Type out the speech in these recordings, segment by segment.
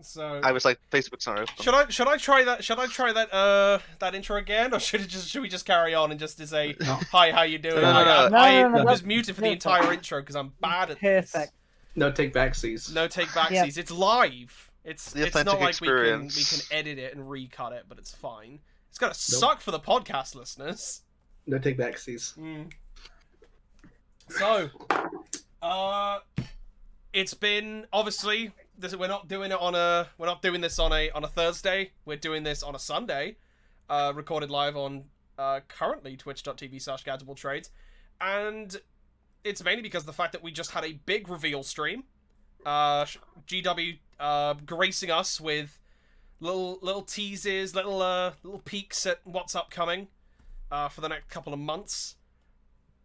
So I was like, Facebook's not open. should I try that? Should I try that intro again, or should we just carry on and just say hi, how you doing? No. I No, was muted for the entire intro because I'm bad at this. Perfect. No take backsies. No take backsies. It's live. It's authentic not like experience. we can edit it and recut it, but it's fine. It's gonna suck for the podcast listeners. No take backsies. So, it's been obviously we're not doing this on a Thursday. We're doing this on a Sunday. Recorded live on currently twitch.tv/GazOfAllTrades, and it's mainly because of the fact that we just had a big reveal stream. GW gracing us with little teases, little peeks at what's upcoming for the next couple of months.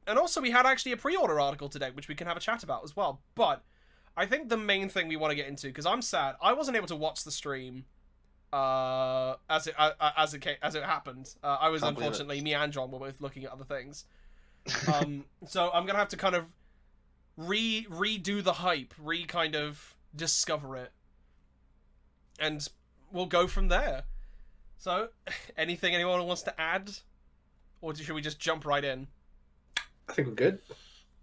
And also we had actually a pre-order article today, which we can have a chat about as well. But I think the main thing we want to get into, because I'm sad, I wasn't able to watch the stream as it happened. I was unfortunately, me and John were both looking at other things. So I'm gonna have to kind of redo the hype, kind of discover it, and we'll go from there. So, anything anyone wants to add, or should we just jump right in? I think we're good.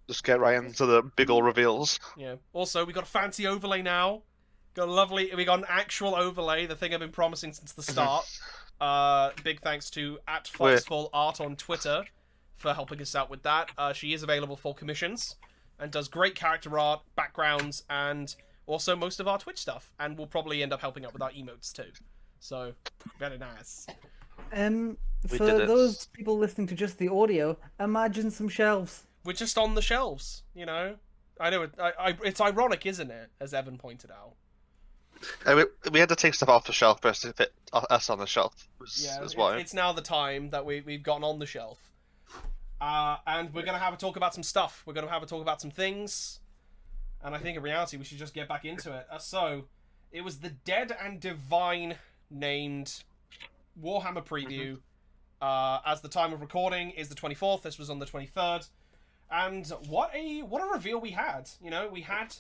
Just get right into the big ol' reveals. Yeah. Also, we got a fancy overlay now. We got an actual overlay, the thing I've been promising since the start. Big thanks to @FoxfallArt on Twitter for helping us out with that. She is available for commissions and does great character art, backgrounds, and also most of our Twitch stuff. And will probably end up helping out with our emotes too. So, very nice. For those people listening to just the audio, imagine some shelves. We're just on the shelves, you know? I know, it's ironic, isn't it? As Evan pointed out. We had to take stuff off the shelf first to fit us on the shelf. It's now the time that we've gotten on the shelf. And we're going to have a talk about some stuff. We're going to have a talk about some things. And I think in reality, we should just get back into it. So, it was the Dead and Divine named Warhammer preview. As the time of recording is the 24th. This was on the 23rd. And what a reveal we had. You know, we had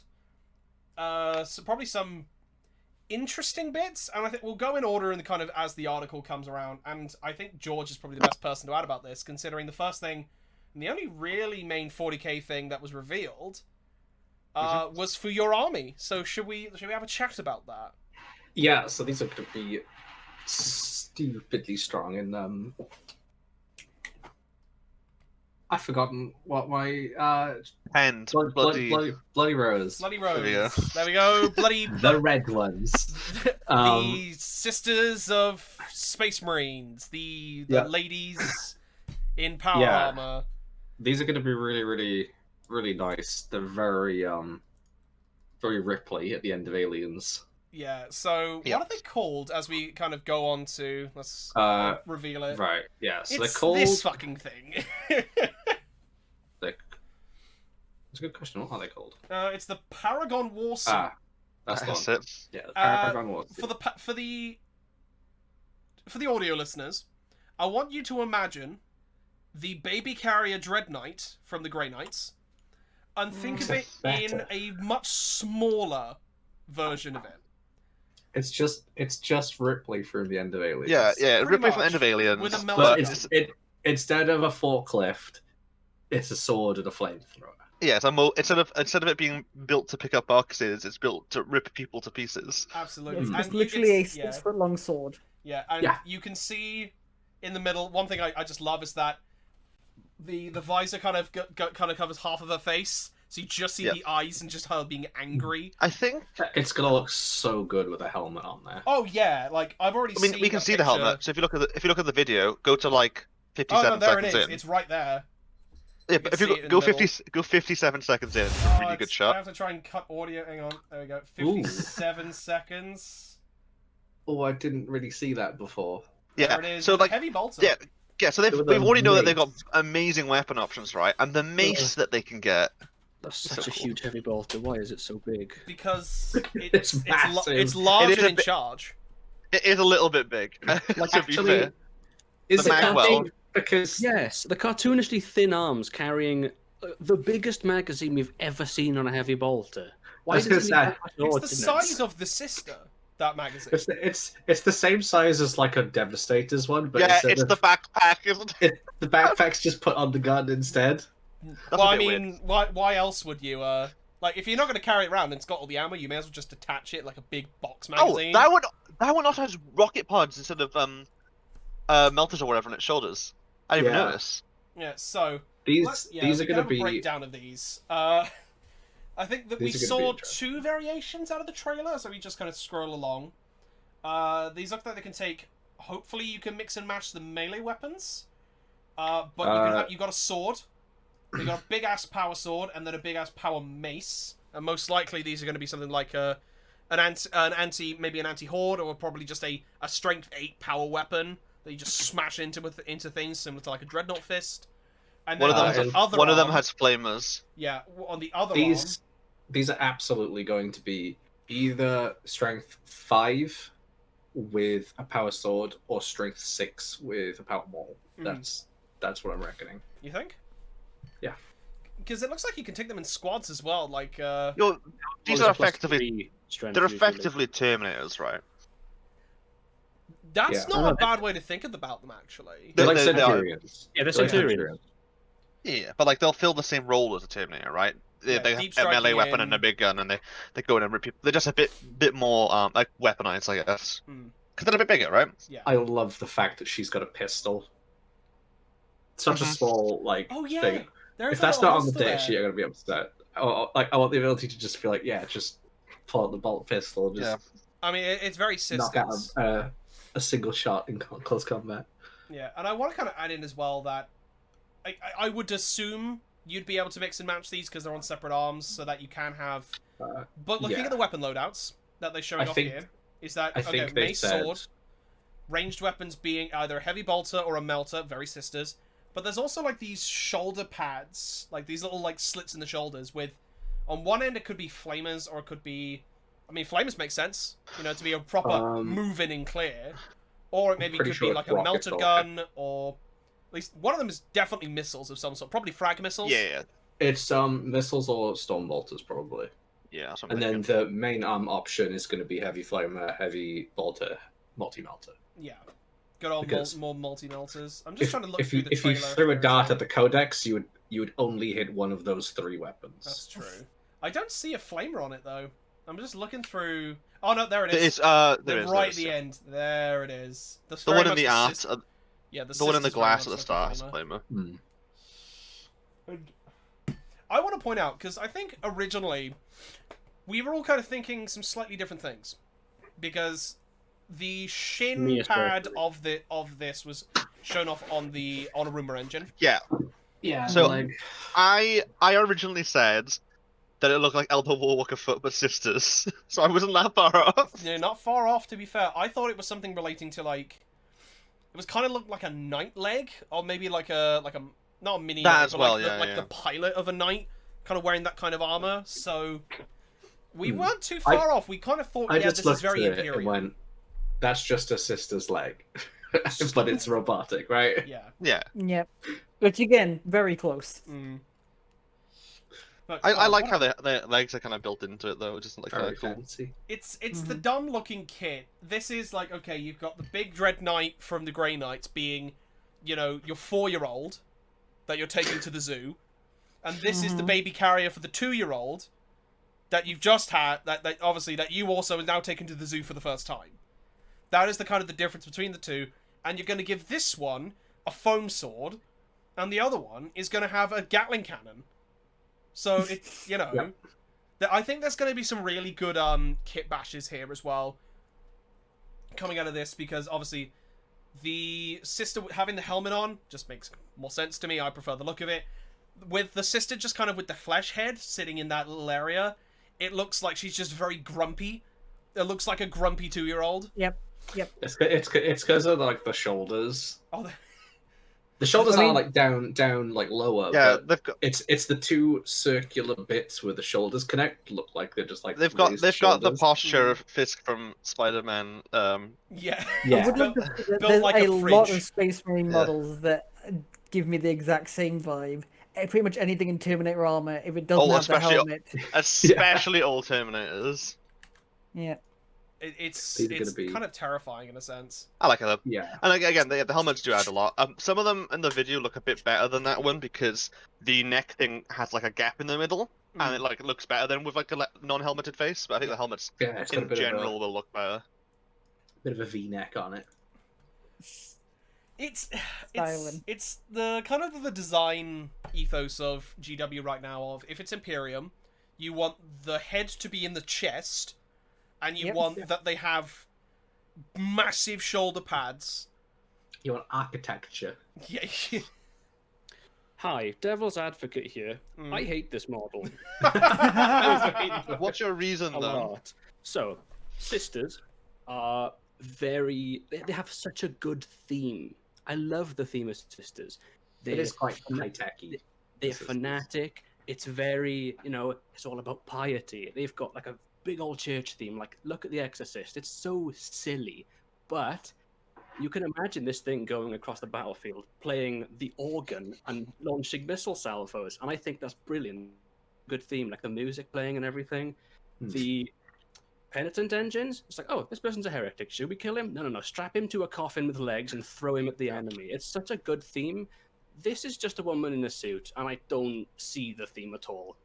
probably some interesting bits, and I think we'll go in order and kind of as the article comes around. And I think George is probably the best person to add about this, considering the first thing and the only really main 40k thing that was revealed was for your army. So should we have a chat about that? Yeah, so these are going to be stupidly strong in I've forgotten what my And bloody rose. Bloody Rose. There we go. There we go. Bloody The red ones. the Sisters of Space Marines. The ladies in power armor. These are going to be really, really, really nice. They're very Ripley at the end of Aliens. Yeah, so what are they called as we kind of go on to... Let's reveal it. Right, yeah. So it's they're called... this fucking thing. It's a good question. What are they called? It's the Paragon Warsuit. That's it. Yeah, the Paragon Warsuit. For the audio listeners, I want you to imagine the baby carrier Dread Knight from the Grey Knights, and think of it in a much smaller version of it. It's just Ripley from the end of Aliens. Yeah, Ripley from the end of Aliens. With a But melon. instead of a forklift, it's a sword and a flamethrower. Yeah, instead of it being built to pick up boxes, it's built to rip people to pieces. Absolutely. It's And literally a 6-foot-long sword. Yeah, and you can see in the middle, one thing I just love is that the visor kind of covers half of her face, so you just see the eyes and just her being angry. I think it's gonna look so good with a helmet on there. Oh yeah, like I've already seen. we can see the helmet. So if you look at the video, go to like 57 there seconds it is. in. It's right there. Yeah, but if you go 57 seconds in, it's a really good shot. I have to try and cut audio. Hang on, there we go. 57 seconds. Oh, I didn't really see that before. Yeah, there it is. so like heavy bolter. Yeah. So we've already know that they've got amazing weapon options, right? And the mace that they can get. That's such a huge heavy bolter. Why is it so big? Because It's massive. it's large It is and in charge. It is a little bit big. Like, to be fair. Is The it that Magwell. big? Because Yes, the cartoonishly thin arms carrying the biggest magazine we've ever seen on a heavy bolter. Why was gonna does it need say, that much It's the ordnance? size of the sister. that magazine. It's the same size as like a Devastator's one, but Yeah, it's the backpack, isn't it? the backpack's just put on the gun instead. Well, I mean, why else would you like if you're not going to carry it around and it's got all the ammo, you may as well just attach it like a big box magazine. Oh, that one also has rocket pods instead of melters or whatever on its shoulders. I didn't even notice. Yeah, so these are going to be breakdown of these. I think that we saw 2 variations out of the trailer, so we just kind of scroll along. These look like they can take. Hopefully, you can mix and match the melee weapons. But you got a sword. You got a big ass power sword and then a big ass power mace. And most likely, these are going to be something like an anti-horde, or probably just a strength 8 power weapon that you just smash into things, similar to like a dreadnought fist. And then one of them has flamers. Yeah, on the other arm. These are absolutely going to be either strength 5 with a power sword or strength 6 with a power maul. That's what I'm reckoning. You think? Yeah. Because it looks like you can take them in squads as well. Like these are effectively Terminators, right? That's not a bad way to think about them, actually. They're like Centurions. Yeah, they're Centurions. Yeah, but like they'll fill the same role as a Terminator, right? They have a melee weapon and a big gun, and they go in and rip people. They're just a bit more like weaponized, I guess, because they're a bit bigger, right? Yeah. I love the fact that she's got a pistol. Such a small thing. If that's not on the data sheet, I'm gonna be upset. I want the ability to just feel like, just pull out the bolt pistol. I mean, it's very sisters. Knock out a single shot in close combat. Yeah, and I want to kind of add in as well that I would assume you'd be able to mix and match these because they're on separate arms, so that you can have. But looking at the weapon loadouts that they're showing off here, is that mace, sword, ranged weapons being either a heavy bolter or a melter, very sisters. But there's also like these shoulder pads, like these little like slits in the shoulders with, on one end it could be flamers or it could be, I mean flamers make sense, to be a proper move in and clear, or it maybe could be like a melter gun, or at least one of them is definitely missiles of some sort, probably frag missiles. Yeah. It's missiles or storm bolters probably. Yeah. And then the main option is going to be heavy flamer, heavy bolter, multi-melter. Yeah. Good old more multi-melters. I'm just trying to look through the trailer. If you threw a dart at the codex, you would only hit one of those 3 weapons. That's true. I don't see a flamer on it though. I'm just looking through. Oh no, there it is. It's right at the end. There it is. The one in the art. The one in the glass at the start is a flamer. I want to point out because I think originally we were all kind of thinking some slightly different things, because the shin pad of this was shown off on a rumor engine. Yeah. Yeah. So I originally said that it looked like Elbow Warwalker foot but sisters. So I wasn't that far off. Yeah, not far off to be fair. I thought it was something relating to it was kind of looked like a knight leg, or maybe like a not a mini that knight, as but well, the pilot of a knight, kind of wearing that kind of armor. So we weren't too far off. We kind of thought, this is very Imperial. That's just a sister's leg, but it's robotic, right? Yeah. Yeah. Yep. Which again, very close. But, I like how their legs are kind of built into it though, which isn't like very cool. fancy. It's the dumb looking kit. This is like, okay, you've got the big Dread Knight from the Grey Knights being, your 4-year-old that you're taking to the zoo, and this is the baby carrier for the 2-year-old that you've just had, that obviously that you also are now taken to the zoo for the first time. That is the kind of the difference between the two, and you're going to give this one a foam sword, and the other one is going to have a Gatling cannon. So it's I think there's going to be some really good kit bashes here as well coming out of this, because obviously the sister having the helmet on just makes more sense to me. I prefer the look of it. With the sister just kind of with the flesh head sitting in that little area, it looks like she's just very grumpy. It looks like a grumpy 2-year-old. Yep. It's because of like the shoulders. Oh, the shoulders are like down like lower. Yeah, but it's the 2 circular bits where the shoulders connect. Look like they're just like they've got the posture of Fisk from Spider-Man. Yeah. I would love to see that there's like a a lot of Space Marine models that give me the exact same vibe. Pretty much anything in Terminator armor, if it doesn't have the helmet. Especially old Terminators. Yeah. It's kind of terrifying in a sense. I like it. Yeah. And again, the helmets do add a lot. Some of them in the video look a bit better than that one because the neck thing has like a gap in the middle, and it like looks better than with like a non-helmeted face. But I think the helmets in general will look better. Bit of a V-neck on it. It's the kind of the design ethos of GW right now. Of if it's Imperium, you want the head to be in the chest. And you want that they have massive shoulder pads. You want architecture. Yeah. Hi, Devil's Advocate here. I hate this model. What's your reason, though? So, sisters are very... They have such a good theme. I love the theme of sisters. It is quite high-techy. They're fanatic. It's very, it's all about piety. They've got like a big old church theme. Like, look at The Exorcist. It's so silly. But you can imagine this thing going across the battlefield, playing the organ and launching missile salvos. And I think that's brilliant. Good theme, like the music playing and everything. The penitent engines, it's like, oh, this person's a heretic. Should we kill him? No. Strap him to a coffin with legs and throw him at the enemy. It's such a good theme. This is just a woman in a suit, and I don't see the theme at all.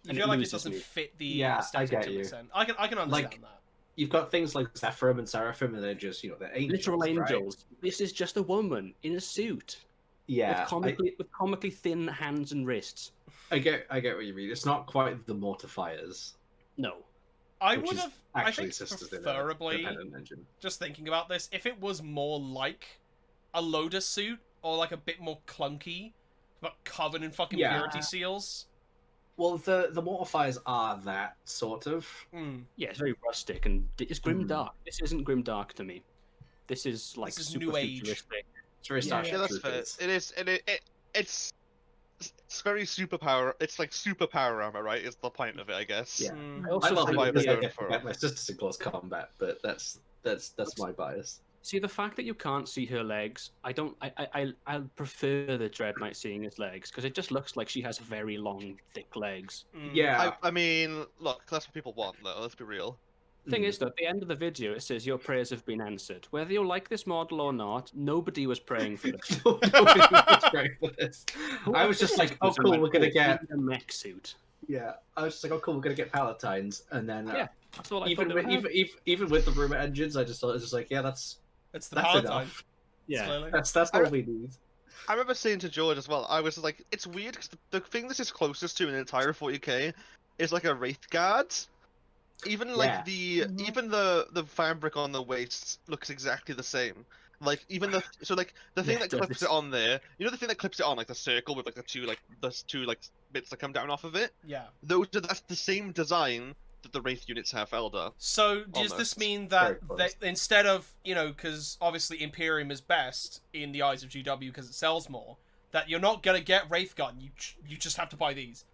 I feel like it doesn't fit the aesthetic to an extent. I can understand that. You've got things like Zephyrim and Seraphim, and they're just, they're angels. Literal angels. Right? This is just a woman in a suit. Yeah. With comically thin hands and wrists. I get what you mean. It's not quite the Mortifiers. No. I would have, I think, preferably, just thinking about this, if it was more like a Lotus suit, or like a bit more clunky, but covered in fucking purity seals. Well, the Mortifiers are that sort of. Yeah, it's very rustic and it's grimdark. This isn't grimdark to me. This is like super new age. futuristic. It's very Starship Troopers. It is. It's very superpower. It's like superpower armor, right? Is the point of it, I guess. Yeah. I love my sisters in close combat, but that's my bias. See, the fact that you can't see her legs, I prefer the Dread Knight seeing his legs, because it just looks like she has very long, thick legs. Yeah. I mean, look, that's what people want, though. Let's be real. Thing is, though, at the end of the video, it says your prayers have been answered. Whether you like this model or not, nobody was praying for this. Nobody was praying for this. I was just like, oh, cool, we're going to get a mech suit. Yeah, I was just like, oh, cool, we're going to get Palatines. And then, that's all I even with the rumor engines, I just thought it was just like, yeah, that's the Palatine. Enough. Yeah, that's all we need. I remember saying to George as well, I was like, it's weird because the thing this is closest to an entire 40k is like a Wraith Guard. Even like even the fabric on the waist looks exactly the same. Like even the thing that clips it on there, the thing that clips it on, like the circle with like the two bits that come down off of it. Yeah. That's the same design that the Wraith units have, Eldar. So does this mean that instead of because obviously Imperium is best in the eyes of GW because it sells more, that you're not gonna get Wraith Gun, you just have to buy these?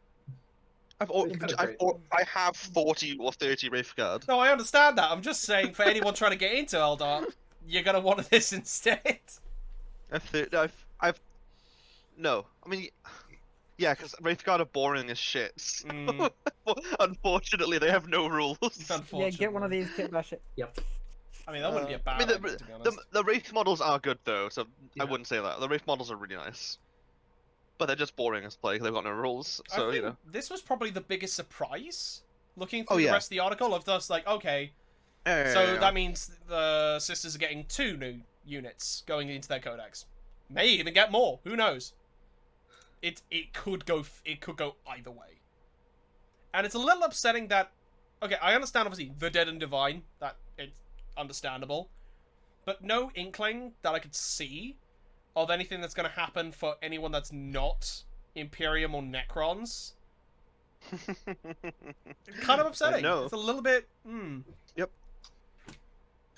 I have 40 or 30 Wraith Guard. No, I understand that. I'm just saying, for anyone trying to get into Eldar, you're gonna want this instead. No. I mean, yeah, because Wraith Guard are boring as shit. So unfortunately, they have no rules. Yeah, get one of these, kit bash it. Yep. I mean, that wouldn't be a bad idea, to be honest. The Wraith models are good, though, so I wouldn't say that. The Wraith models are really nice. But they're just boring as play, they've got no rules, so, This was probably the biggest surprise, looking through the rest of the article, of just like, okay, that means the sisters are getting 2 new units going into their codex. May even get more, who knows? It could go either way. And it's a little upsetting that, okay, I understand obviously the Dead and Divine, that it's understandable, but no inkling that I could see of anything that's going to happen for anyone that's not Imperium or Necrons. It's kind of upsetting. It's a little bit. Yep.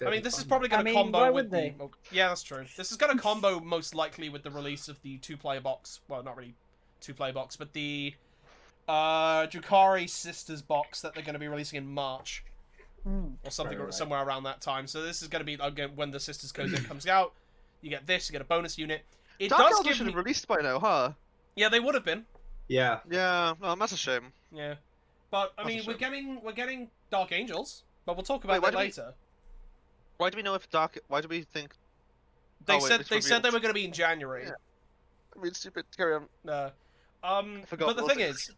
I mean, this is probably going to combo with the. Yeah, that's true. This is going to combo most likely with the release of the 2-player box. Well, not really 2-player box, but the Drukhari Sisters box that they're going to be releasing in March. Or something somewhere around that time. So this is going to be again when the Sisters Codex comes out. You get this. You get a bonus unit. It Dark does Eldar give should me... have released by now, huh? Yeah, they would have been. Yeah. Yeah. Well, that's a shame. Yeah, but I mean, we're getting Dark Angels. But we'll talk about that later. Why do we know if Dark? Why do we think? They said they were going to be in January. Yeah. I mean, stupid. Carry on. No. But the thing is,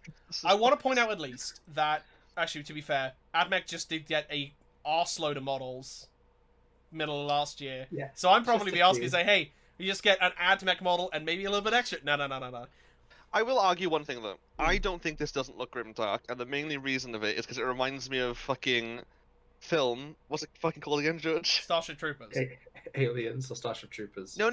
I want to point out at least that, actually, to be fair, AdMech just did get a arseload of models middle of last year. Yeah. So I'm probably be asking, say, hey, you just get an AdMech model and maybe a little bit extra. No. I will argue one thing though. I don't think this doesn't look grimdark, and the mainly reason of it is because it reminds me of fucking film. What's it fucking called again, George? Starship Troopers. Aliens or Starship Troopers? No.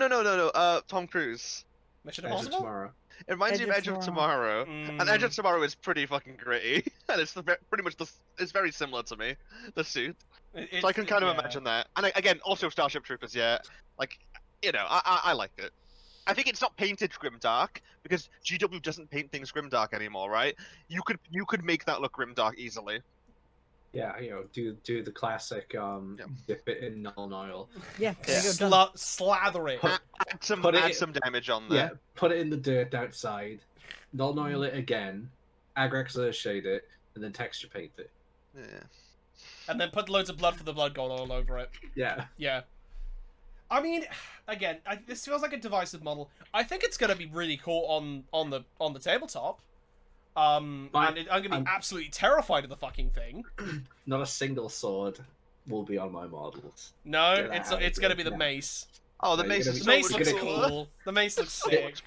Tom Cruise. Mission Edge of Impossible? Tomorrow. It reminds me of Edge of Tomorrow, and Edge of Tomorrow is pretty fucking gritty, and it's pretty much it's very similar to me, the suit. So I can kind of imagine that. And again, also Starship Troopers, yeah. Like, you know, I like it. I think it's not painted grimdark because GW doesn't paint things grimdark anymore, right? You could make that look grimdark easily. Yeah, you know, do the classic dip it in null oil. Yeah, slather it. Add some damage on there. Yeah, put it in the dirt outside, null oil it again, Agrex shade it, and then texture paint it. Yeah. And then put loads of blood for the blood gold all over it. Yeah. Yeah. I mean, again, this feels like a divisive model. I think it's gonna be really cool on the tabletop. I'm gonna be absolutely terrified of the fucking thing. Not a single sword will be on my models. No, it's gonna be the mace. Oh, the mace is looks cool. The mace looks sick.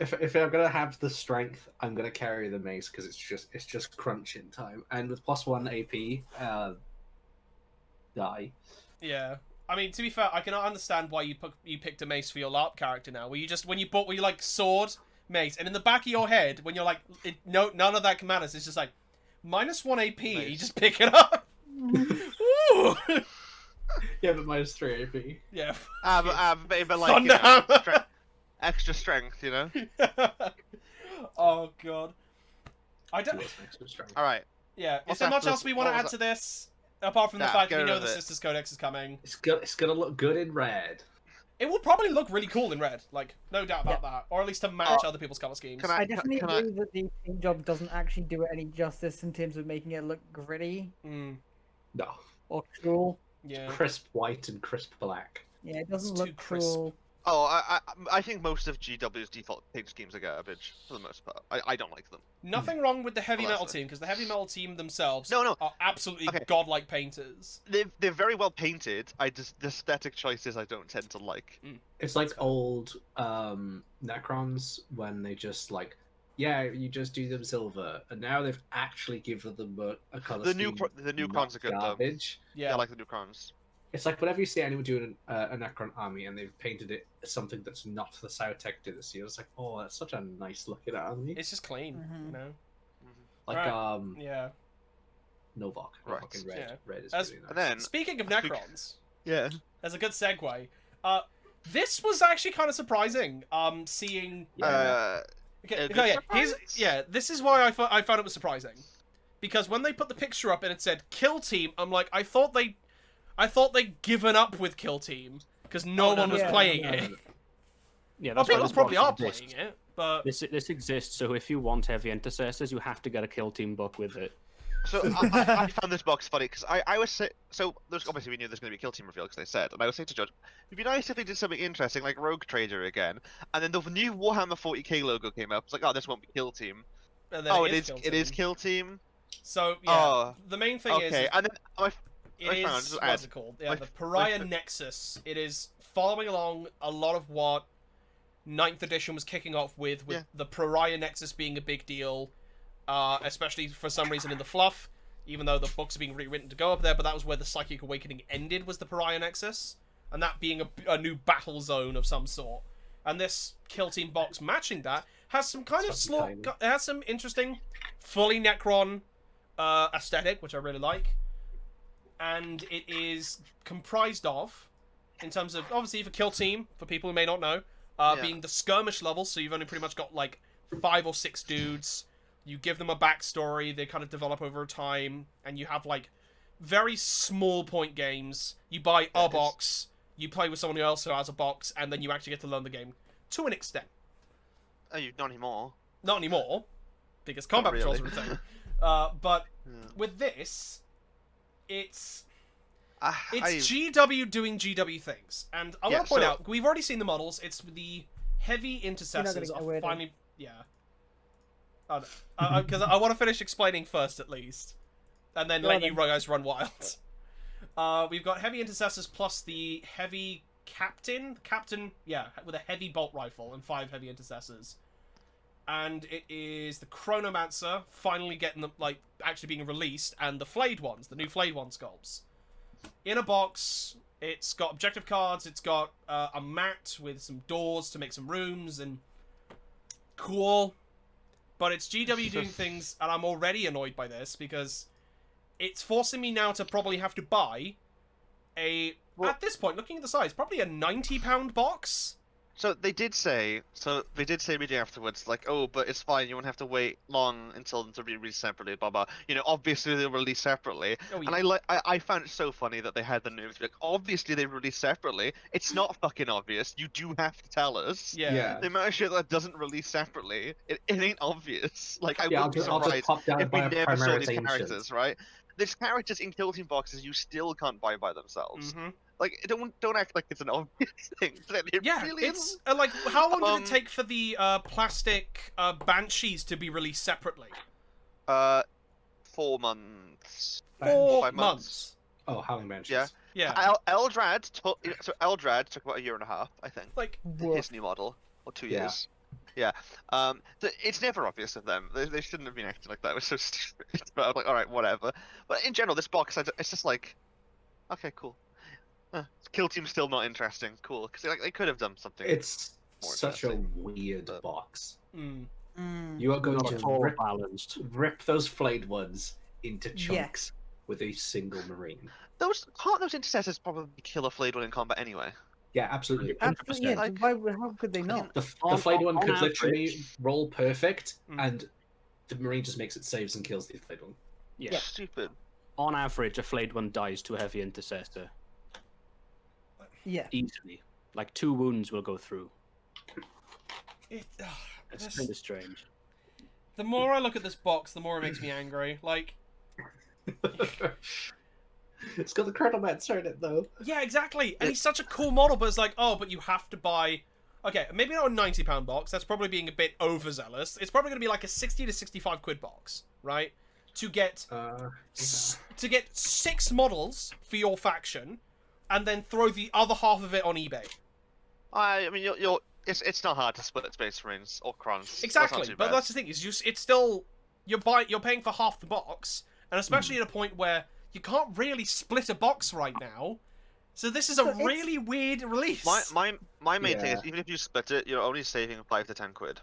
If I'm gonna have the strength, I'm gonna carry the mace because it's just crunching time, and with +1 AP, die. Yeah. I mean, to be fair, I cannot understand why you picked a mace for your LARP character now. Were you like sword, mace, and in the back of your head, when you're like, none of that can matter. It's just like, -1 AP, and you just pick it up. Ooh. Yeah, but -3 AP. Yeah. But like, extra strength, you know? Oh, God. I don't... Alright. Yeah. Is there much else we want to add to this? Apart from the fact that we know the Sisters Codex is coming. It's gonna look good in red. It will probably look really cool in red, like, no doubt about that. Or at least to match other people's colour schemes. I definitely agree that the paint job doesn't actually do it any justice in terms of making it look gritty. No. Or cruel. Yeah. Crisp white and crisp black. Yeah, it doesn't look cruel. Oh, I think most of GW's default paint schemes are garbage, for the most part. I don't like them. Nothing wrong with the heavy metal team, because the heavy metal team themselves are absolutely godlike painters. They're very well painted. The aesthetic choices I don't tend to like. It's like old Necrons when they just like, yeah, you just do them silver, and now they've actually given them a color scheme. The new crons are good garbage. Though. Yeah, I like the new crons. It's like whenever you see anyone doing a Necron army and they've painted it as something that's not the Sautek did this year, it's like, oh, that's such a nice looking army. It's just clean, you know? Like, yeah. Novok. Right. Fucking red. Yeah. Red is really nice. And then, speaking of Necrons, yeah, there's a good segue. This was actually kind of surprising, seeing... this is why I found it was surprising. Because when they put the picture up and it said Kill Team, I'm like, I thought they'd given up with Kill Team because no one was playing it. Yeah, well, people probably are playing it, but this exists. So if you want heavy intercessors, you have to get a Kill Team book with it. So I found this box funny because I was there's obviously we knew there's going to be a Kill Team reveal because they said, and I was saying to George, it'd be nice if they did something interesting like Rogue Trader again, and then the new Warhammer 40k logo came up. It's like, oh, this won't be Kill Team. And then it is Kill Team. So yeah, the main thing is and then what's it called? Yeah, the Pariah Nexus. It is following along a lot of what 9th edition was kicking off with the Pariah Nexus being a big deal, especially for some reason in the fluff, even though the books are being rewritten to go up there, but that was where the Psychic Awakening ended, was the Pariah Nexus, and that being a new battle zone of some sort. And this Kill Team box matching that has some kind of it has some interesting fully Necron aesthetic, which I really like. And it is comprised of, in terms of, obviously for Kill Team, for people who may not know, being the skirmish level, so you've only pretty much got like 5 or 6 dudes. You give them a backstory, they kind of develop over time, and you have like very small point games. You buy a box, you play with someone else who has a box, and then you actually get to learn the game to an extent. Oh, not anymore. Not anymore, because combat patrols are a thing. But with this, it's It's GW doing GW things, and I want to point out we've already seen the models. It's the heavy intercessors are finally because I want to finish explaining first at least, and then let you guys run wild. We've got heavy intercessors plus the heavy captain, with a heavy bolt rifle and 5 heavy intercessors. And it is the Chronomancer finally getting them, like, actually being released, and the Flayed ones, the new Flayed one sculpts. In a box, it's got objective cards, it's got a mat with some doors to make some rooms, and cool. But it's GW doing things, and I'm already annoyed by this, because it's forcing me now to probably have to buy at this point, looking at the size, probably a £90 box. So they did say immediately afterwards, like, oh, but it's fine, you won't have to wait long until them to be released separately, blah blah. You know, obviously they'll release separately. Oh, yeah. And I found it so funny that they had the nerve to be like, obviously they release separately. It's not fucking obvious. You do have to tell us. Yeah. The amount of shit that doesn't release separately, it ain't obvious. Like, I wouldn't be surprised if we never saw these characters, right? There's characters in Kill Team boxes you still can't buy by themselves. Mm-hmm. Like, don't act like it's an obvious thing. It really it's like, how long did it take for the plastic Banshees to be released separately? 4 months. 4 months. Oh, Howling Banshees. Yeah. Eldrad took about 1.5 years, I think. Like his new model, or 2 years. Yeah. It's never obvious of them. They shouldn't have been acting like that. It was so stupid. But I'm like, all right, whatever. But in general, this box, it's just like, okay, cool. Kill Team's still not interesting. Cool, because they could have done something. It's such a weird box. You are going to rip those Flayed ones into chunks with a single Marine. Can't those Intercessors probably kill a Flayed one in combat anyway? Yeah, absolutely. 100%. Yeah, how could they not? The Flayed one could literally roll perfect, and the Marine just makes it saves and kills the Flayed one. Yeah. Stupid. On average, a Flayed one dies to a heavy Intercessor. Yeah. Easily. Like 2 wounds will go through. It's kind of strange. The more I look at this box, the more it makes me angry. Like, it's got the Chronomancer in it, though. Yeah, exactly. And he's such a cool model, but it's like, oh, but you have to buy... Okay, maybe not a £90 box. That's probably being a bit overzealous. It's probably going to be like a 60 to 65 quid box, right? To get 6 models for your faction, and then throw the other half of it on eBay. I mean, it's not hard to split Space Marines or Krons. Exactly, but that's the thing. It's still you're paying for half the box, and especially at a point where you can't really split a box right now. So this is a really weird release. My main thing is, even if you split it, you're only saving 5 to 10 quid.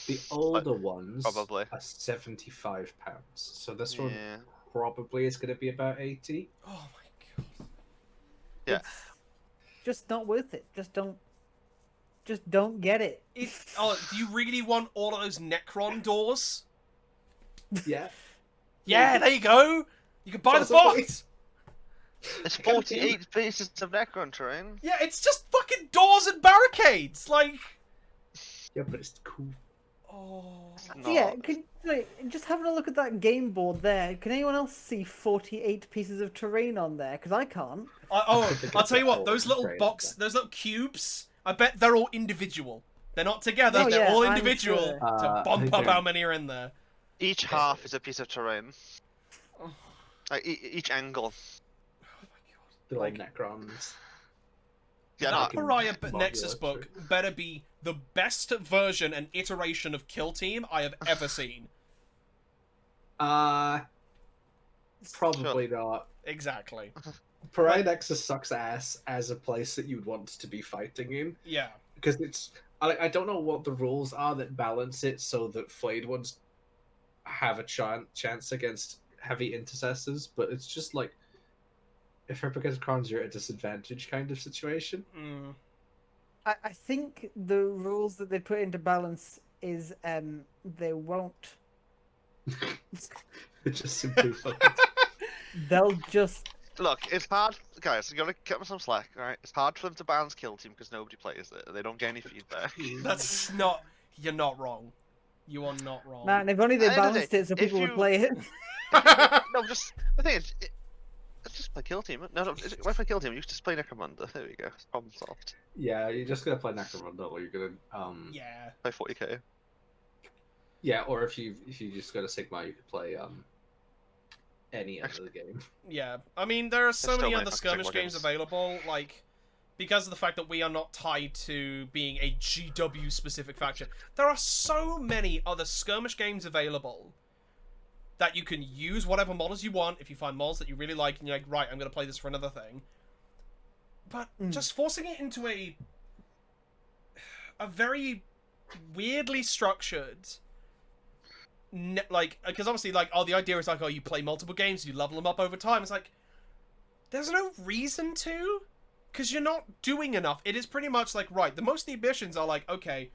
The older ones probably are £75, so this one probably is going to be about 80. Oh my god. Yeah. It's just not worth it. Just don't get it. Do you really want all of those Necron doors? Yeah. Yeah, there you go. You can buy the box. It's 48 pieces of Necron terrain. Yeah, it's just fucking doors and barricades. Like. Yeah, but it's cool. Oh. Yeah, just having a look at that game board there. Can anyone else see 48 pieces of terrain on there? Because I can't. I'll tell you what. Those little those little cubes. I bet they're all individual. They're not together. They're all individual. Sure. To bump up how many are in there. Each half is a piece of terrain. Like each angle. They're like Necrons. Yeah, that Pariah Nexus book better be the best version and iteration of Kill Team I have ever seen. Probably not. Exactly. Pariah Nexus sucks ass as a place that you'd want to be fighting in. Yeah. Because it's... I don't know what the rules are that balance it so that Flayed ones have a chance against heavy Intercessors, but it's just like... If you're up against Krons, you're at a disadvantage kind of situation. I think the rules that they put into balance is they won't. Just simply They'll just look. It's hard, guys. You gotta cut me some slack, all right? It's hard for them to balance Kill Team because nobody plays it. They don't get any feedback. That's not. You're not wrong. You are not wrong. Man, if only they balanced it so people would play it. No, just the thing is. let's just play Kill Team. No, why play Kill Team? You just play Necromunda. There we go. Problem solved. Yeah, you're just gonna play Necromunda, or you're gonna Yeah. Play 40k. Yeah, or if you just go to Sigma, you could play any other game. Yeah, I mean there are so There's many still other many skirmish fucking games games. available, like because of the fact that we are not tied to being a GW specific faction. There are so many other skirmish games available that you can use whatever models you want if you find models that you really like and you're like, right, I'm going to play this for another thing. But just forcing it into a very weirdly structured, like, because obviously, like, oh, the idea is like, oh, you play multiple games, you level them up over time. It's like, there's no reason to, because you're not doing enough. It is pretty much like, right, the most of the ambitions are like, okay,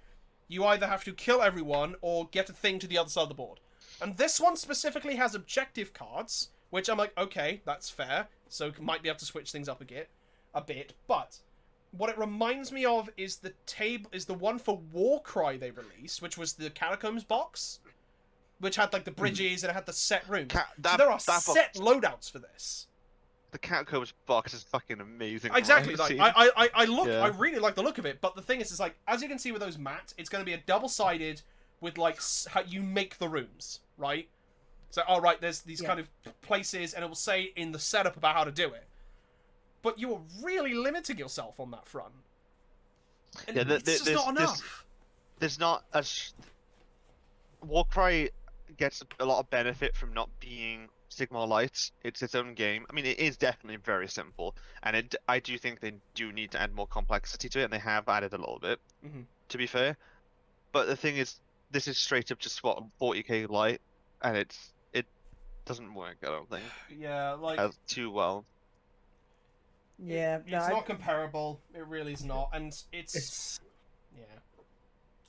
you either have to kill everyone or get a thing to the other side of the board. And this one specifically has objective cards, which I'm like, okay, that's fair. So might be able to switch things up a bit. But what it reminds me of is the one for Warcry they released, which was the Catacombs box, which had like the bridges and it had the set rooms. So there are set loadouts for this. The Catacombs box is fucking amazing. Exactly. Like I really like the look of it, but the thing is like, as you can see with those mats, it's going to be a double-sided with like how you make the rooms, right? So, all right, there's these kind of places, and it will say in the setup about how to do it. But you are really limiting yourself on that front. And it's just not enough. There's not a... Warcry gets a lot of benefit from not being Sigmar Light. It's its own game. I mean, it is definitely very simple, and I do think they do need to add more complexity to it, and they have added a little bit, to be fair. But the thing is, this is straight up just what 40k Light, and it doesn't work, I don't think. Yeah, like... too well. Yeah, it's not comparable. It really is not, and it's yeah.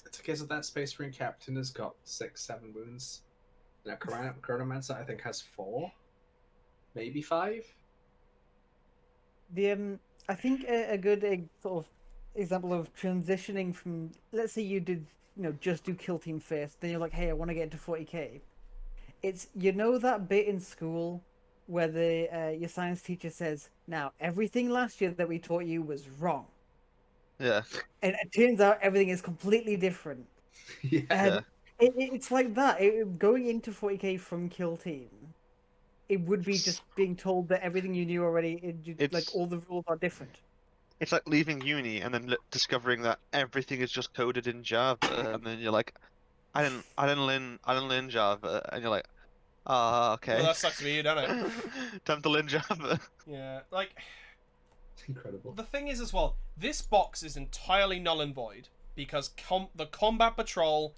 It's a case of that Space Marine captain has got 6-7 wounds. Now, Chronomancer I think has 4, maybe 5. I think a good sort of example of transitioning from, let's say you did, just do Kill Team first, then you're like, hey, I want to get into 40k. It's, that bit in school where your science teacher says, now, everything last year that we taught you was wrong. Yeah. And it turns out everything is completely different. Yeah. And it's like that. Going into 40k from Kill Team, it would be just being told that everything you knew already, like all the rules are different. It's like leaving uni and then discovering that everything is just coded in Java, and then you're like, I didn't learn Java, and you're like, okay. Well, that sucks for you, doesn't it? Time to learn Java. Yeah, like... It's incredible. The thing is as well, this box is entirely null and void, because the Combat Patrol,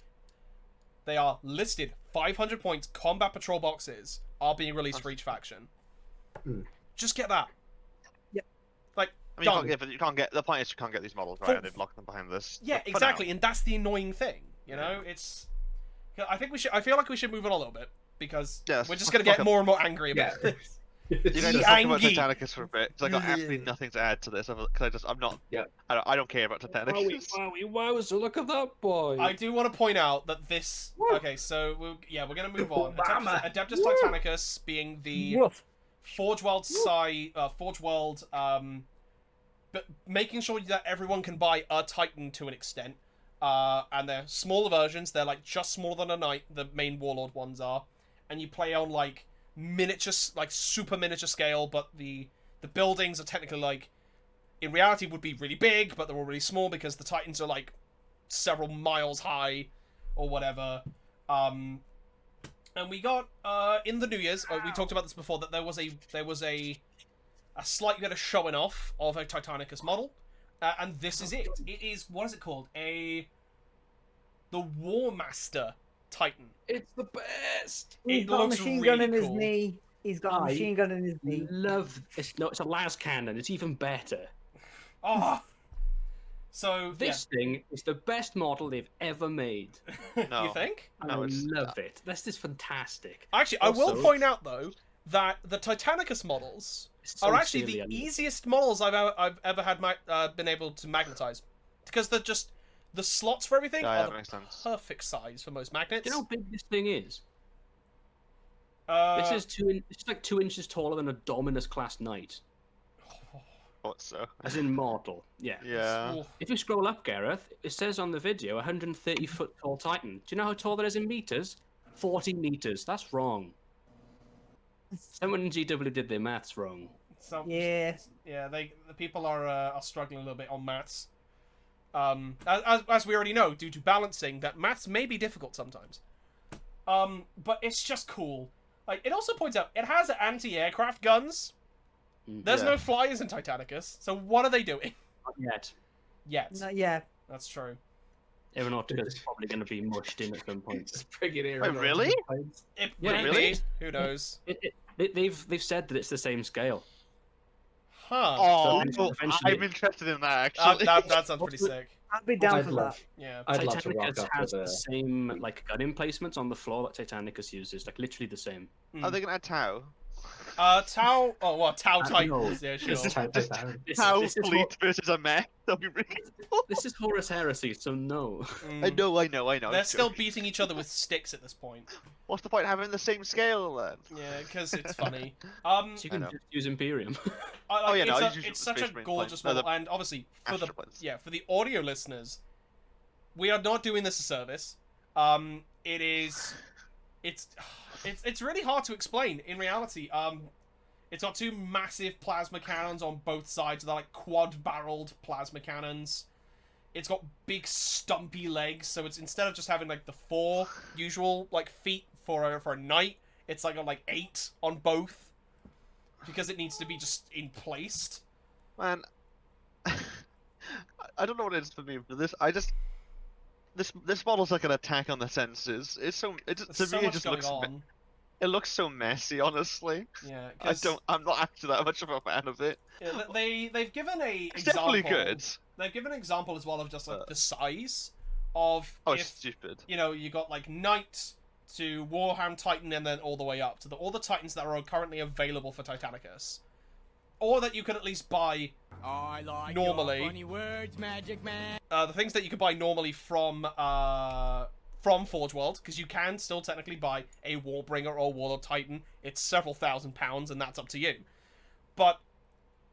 they are listed 500 points Combat Patrol boxes are being released for each faction. Just get that. Yep. Like, I mean, you can't get, the point is you can't get these models, right, and they've locked them behind this. Yeah, exactly, and that's the annoying thing, it's... I feel like we should move on a little bit, because we're just going to get more and more angry about this. You guys just talk about Titanicus for a bit, because I got absolutely nothing to add to this, because I'm not... Yeah. I don't care about Titanicus. Wowza, look at that boy! I do want to point out that this... Okay, so, we're going to move on. Adeptus Titanicus being the Forge World but making sure that everyone can buy a Titan to an extent. And they're smaller versions, they're like just smaller than a Knight, the main Warlord ones are. And you play on like miniature, like super miniature scale, but the buildings are technically like, in reality would be really big, but they're all really small because the Titans are like several miles high or whatever. And we got in the New Year's, we talked about this before, that there was a slight bit of showing off of a Titanicus model, and this is it. It is, what is it called? The War Master Titan. It's the best. He's got a machine gun in his knee. He's got a machine gun in his knee. It's a las cannon. It's even better. Oh. So this thing is the best model they've ever made. You think? I love it. This is fantastic. Actually, I will point out though that the Titanicus models are actually the easiest models I've ever had been able to magnetize, because they're just the slots for everything are the perfect size for most magnets. Do you know how big this thing is? This is it's like 2 inches taller than a Dominus class knight. What so? As in mortal, yeah. Yeah. If you scroll up, Gareth, it says on the video 130-foot tall Titan. Do you know how tall that is in meters? 40 meters. That's wrong. Someone in GW did their maths wrong. Yeah. The people are struggling a little bit on maths. As we already know, due to balancing, that maths may be difficult sometimes. But it's just cool. Like, it also points out it has anti-aircraft guns. There's no flyers in Titanicus, so what are they doing? Not yet. Not yet. That's true. Aeronautica is probably going to be mushed in at some point. Just bring it here. Wait, really? Really? Who knows? They've said that it's the same scale. Huh. Oh, eventually- I'm interested in that, actually. That sounds pretty sick. I'd be down I'd for love, that. Yeah. I'd love to rock Titanicus up has with the same like gun emplacements on the floor that Titanicus uses, like literally the same. Are they gonna add Tau? Tau. Oh, what? Tau know. Titans. Yeah, sure. This is Type just it down. Tau This is fleet versus a mech. That'll be really cool. This is Horus Heresy, so no. I know. They're still beating each other with sticks at this point. What's the point of having the same scale then? Yeah, because it's funny. So you can know. just use Imperium. It's such a gorgeous model, and obviously for the audio listeners, we are not doing this a service. It's really hard to explain in reality. It's got 2 massive plasma cannons on both sides. They're like quad-barreled plasma cannons. It's got big stumpy legs, so it's instead of just having like the 4 usual like feet for a knight, it's like got like 8 on both because it needs to be just in place. Man, I don't know what it is for me, but this model's like an attack on the senses. It's so There's to so me it much just going looks on. it looks so messy, honestly. Yeah, I'm not actually that much of a fan of it. Yeah, they've given a It's example. definitely good. They've given an example as well of just like the size of It's stupid. you got like Knight to Warhammer Titan and then all the way up to all the Titans that are currently available for Titanicus, or that you can at least buy normally. Your funny words, Magic Man. The things that you can buy normally from Forge World, because you can still technically buy a Warbringer or Warlord Titan. It's several £1000s, and that's up to you. But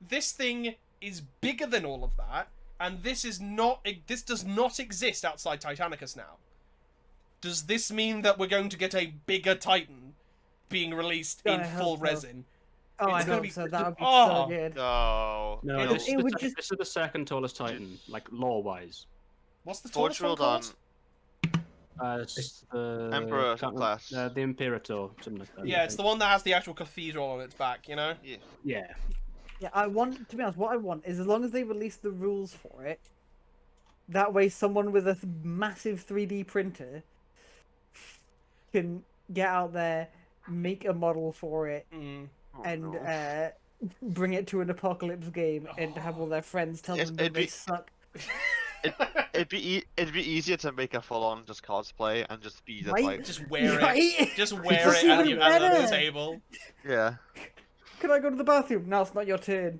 this thing is bigger than all of that, and this does not exist outside Titanicus now. Does this mean that we're going to get a bigger Titan being released in full resin? Oh, I It's gonna hope be- so. That would be Oh. so good. No. No, It this, it is would the, just- this is the second tallest Titan, like lore-wise. What's the Forge tallest one World on called? It's the Emperor can't remember- class. the Imperator, something like that. Yeah, it's the one that has the actual cathedral on its back, you know? Yeah. Yeah. Yeah, to be honest, what I want is as long as they release the rules for it, that way someone with a massive 3D printer can get out there, make a model for it, and bring it to an apocalypse game and have all their friends tell them that they suck. It'd be easier to make a full-on just cosplay and just be just Right? like Just wear it. Right? Just wear It's it at even the better. table. yeah. Can I go to the bathroom? No, it's not your turn.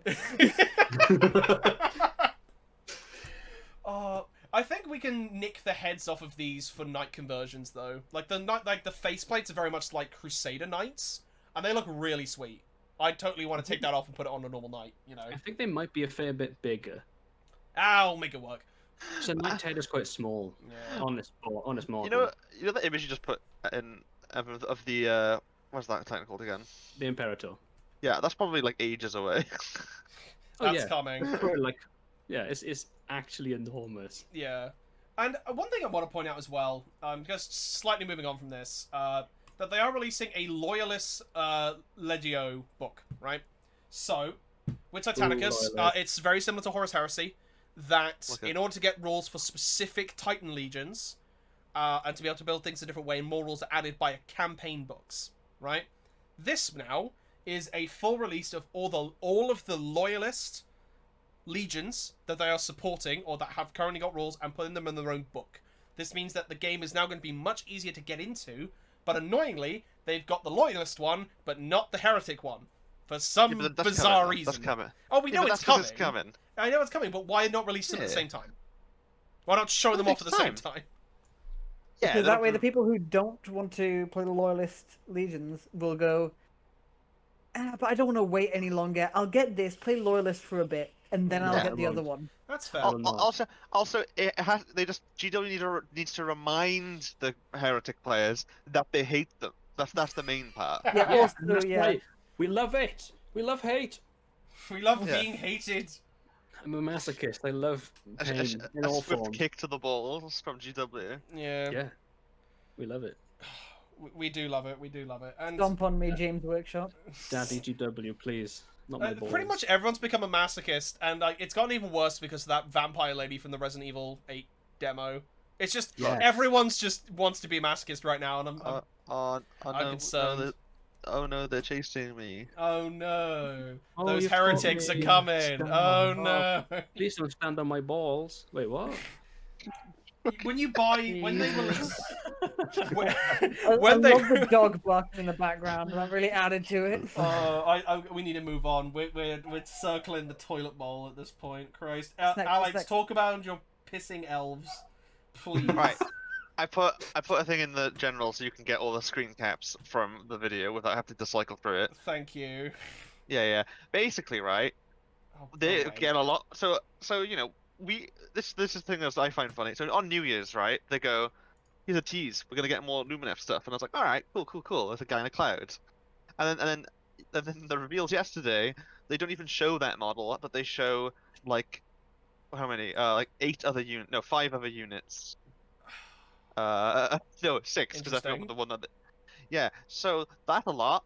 I think we can nick the heads off of these for knight conversions, though. Like the faceplates are very much like Crusader knights, and they look really sweet. I totally want to take that off and put it on a normal knight. You know. I think they might be a fair bit bigger. I'll make it work. So Knight's head is quite small Yeah. on this model. You know the image you just put in of the what's that Titan called again? The Imperator. Yeah, that's probably like ages away. Oh, That's yeah. coming. Like, yeah, it's actually enormous. Yeah. And one thing I want to point out as well, just slightly moving on from this, that they are releasing a Loyalist Legio book, right? So, with Titanicus, Loyalist. it's very similar to Horus Heresy, that Okay. in order to get rules for specific Titan legions, and to be able to build things a different way, more rules are added by campaign books, right? This now is a full release of all of the Loyalist legions that they are supporting or that have currently got rules and putting them in their own book. This means that the game is now going to be much easier to get into, but annoyingly, they've got the Loyalist one, but not the Heretic one. For some Yeah, but that's bizarre coming. reason. That's coming. Oh, we know but it's that's 'cause coming. It's coming. I know it's coming, but why not release them at the Yeah. same time? Why not show them off at takes the same time? Yeah, Because that way, the people who don't want to play the Loyalist Legions will go, but I don't want to wait any longer. I'll get this, play Loyalist for a bit, and then I'll Yeah. get the other one. That's fair. Also, it has. They just needs to remind the heretic players that they hate them. That's the main part. Yeah, Yeah, also, and that's yeah. why we love it. We love hate. We love Yeah. being hated. I'm a masochist. I love pain in A all swift forms. kick to the balls from GW. Yeah. Yeah, we love it. We do love it. We do love it. And Stomp on me, James Workshop. Daddy GW, please. Not my balls. pretty much everyone's become a masochist, and it's gotten even worse because of that vampire lady from the Resident Evil 8 demo. It's just everyone's just wants to be a masochist right now, and I'm concerned. Oh no, they're chasing me. Oh no, Oh, those you've heretics caught are me. coming. Stand Oh on no. Please don't stand on my balls. Wait, what? When you buy, when they release, when I they. love the dog barking in the background. That really added to it. We need to move on. We're circling the toilet bowl at this point. Christ, What's next? Alex, What's next? talk about your pissing elves, please. Right. I put a thing in the general so you can get all the screen caps from the video without having to cycle through it. Thank you. Yeah. Basically, right. Oh, They God. get a lot. So you know, this is the thing that I find funny. So on New Year's, right? They go, here's a tease. We're gonna get more Luminef stuff, and I was like, all right, cool. There's a guy in a cloud, and then the reveals yesterday. They don't even show that model, but they show like how many? Like 5 other units. No, 6 because I forgot Interesting. the one that. Yeah, so that's a lot.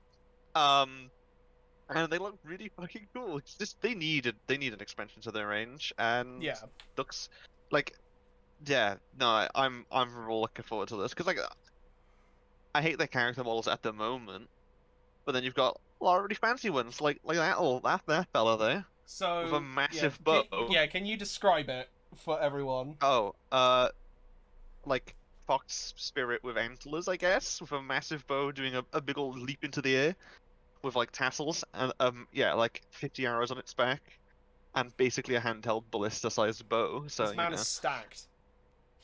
And they look really fucking cool. It's just they need an expansion to their range, and Yeah. looks like, yeah. No, I'm real looking forward to this because like, I hate their character models at the moment, but then you've got a lot of really fancy ones like that fella there So with a massive bow. Can you describe it for everyone? Oh, like fox spirit with antlers, I guess, with a massive bow doing a big old leap into the air. With like tassels and like 50 arrows on its back, and basically a handheld ballista-sized bow. So This man is stacked.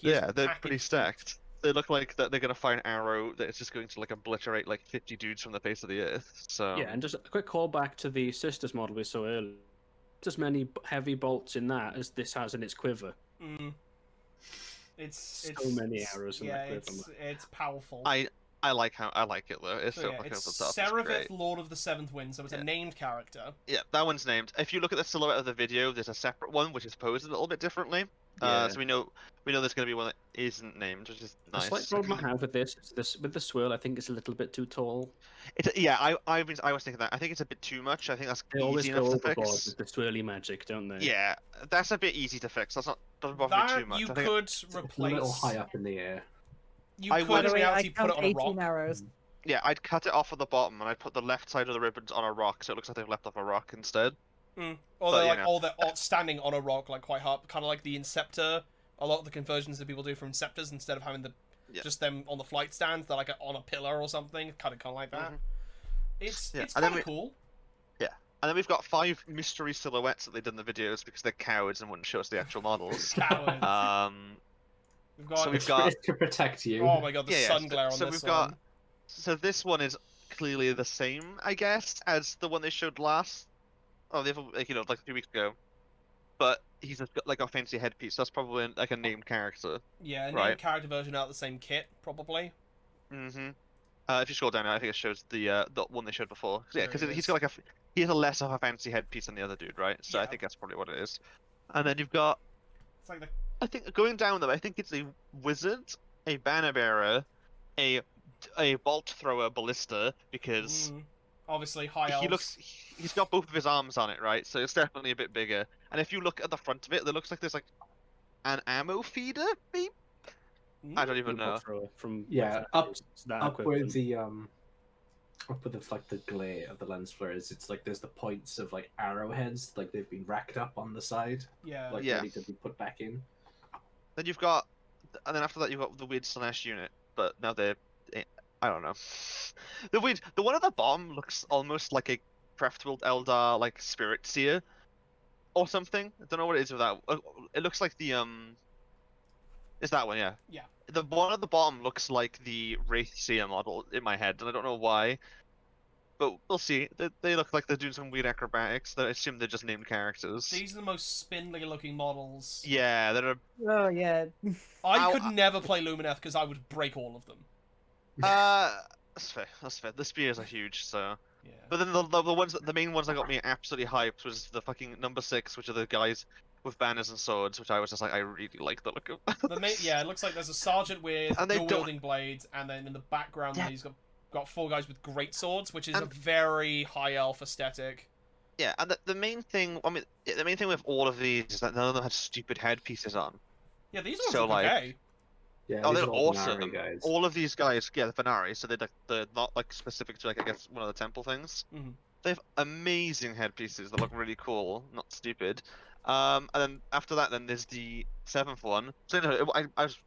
they're pretty stacked. They look like that they're gonna find an arrow that is just going to like obliterate like 50 dudes from the face of the earth. So Yeah, and just a quick call back to the Sisters model we saw earlier. As many heavy bolts in that as this has in its quiver. It's so many arrows in yeah, that quiver. it's powerful. I like it though. It's So so yeah, fucking it's over the top. It's Serevith, great. Lord of the Seventh Wind, so it's a named character. Yeah, that one's named. If you look at the silhouette of the video, there's a separate one which is posed a little bit differently. Yeah. So we know there's going to be one that isn't named, which is nice. The slight problem I have with this is this with the swirl. I think it's a little bit too tall. I was thinking that. I think it's a bit too much. I think that's They always easy go enough to overboard fix. with the swirly magic, don't they? Yeah, that's a bit easy to fix. Doesn't bother me too much. You I think could It's a replace. little high up in the air. You I could, would- in By the way, I reality, put count it on a 18 rock. arrows. yeah, I'd cut it off at the bottom and I'd put the left side of the ribbons on a rock, so it looks like they've left off a rock instead. Or But, they're you like, know. or they're standing on a rock, like quite hard, kind of like the Inceptor. A lot of the conversions that people do from Inceptors, instead of having just them on the flight stands, they're like on a pillar or something, kind of like that. It's Yeah, it's and then kind of cool. And then we've got 5 mystery silhouettes that they did in the videos because they're cowards and wouldn't show us the actual models. Cowards. We've got. It's to protect you. Oh my god, the Yeah, sun glare on so this we've got- one. So this one is clearly the same, I guess, as the one they showed last. Oh, the other, like 3 weeks ago. But he's just got like a fancy headpiece. That's probably like a named character. Yeah, a named right. character version out of the same kit, probably. If you scroll down, I think it shows the one they showed before. Yeah, because There it he's is. got he has a less of a fancy headpiece than the other dude, right? So I Yeah. think that's probably what it is. And then you've got, It's like the I think going down them, I think it's a wizard, a banner bearer, a bolt thrower ballista because obviously high elves. he's got both of his arms on it, right? So it's definitely a bit bigger. And if you look at the front of it, it looks like there's like an ammo feeder, maybe? I don't even know. From up that with the like the glare of the lens flares, it's like there's the points of like arrowheads, like they've been racked up on the side, Yeah. like Yeah. ready to be put back in. Then you've got, and then after that you've got the weird Slanesh unit, but now they're, I don't know. The one at the bottom looks almost like a Craftworld Eldar, like Spirit Seer, or something. I don't know what it is with that. It looks like the It's that one, yeah. Yeah. The one at the bottom looks like the Wraith Seer model in my head, and I don't know why. But we'll see. They look like they're doing some weird acrobatics. I assume they're just named characters. These are the most spindly looking models. Yeah, they're. Oh yeah. I could never play Lumineth because I would break all of them. That's fair. That's fair. The spears are huge, so. Yeah. But then the main ones that got me absolutely hyped was the fucking number 6, which are the guys with banners and swords, which I was just like, I really like the look of. Yeah, it looks like there's a sergeant with And they dual wielding blades, and then in the background he's got 4 guys with great swords, which is a very high elf aesthetic. Yeah, and the main thing, I mean, the main thing with all of these is that none of them have stupid headpieces on. Yeah, these ones So, look like, okay. Yeah, Oh, these they're are all awesome. Venari guys. All of these guys, yeah, the Venari, so they're not like specific to like I guess one of the temple things. Mhm. They have amazing headpieces that look really cool, not stupid. And then after that, then there's the 7th one. So no, I was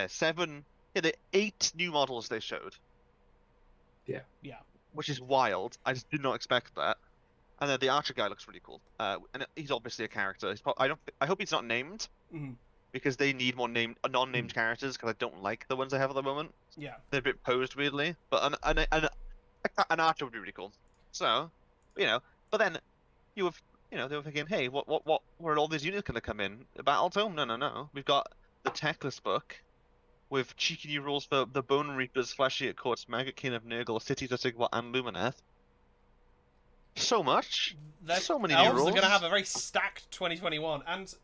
7. Yeah, the 8 new models they showed. Yeah. Yeah. Which is wild. I just did not expect that. And then the archer guy looks really cool. And he's obviously a character. I hope he's not named. Mhm. Because they need more non-named characters. Because I don't like the ones they have at the moment. Yeah. They're a bit posed weirdly. But an archer would be really cool. So, but then they were thinking, hey, what where are all these units gonna come in? A battle tome? No. We've got the Techless book with cheeky new rules for the Bone Reapers, Fleshy at Courts, Maggot King of Nurgle, Cities of Sigmar, and Lumineth. So much. So many new elves rules. are gonna have a very stacked 2021, and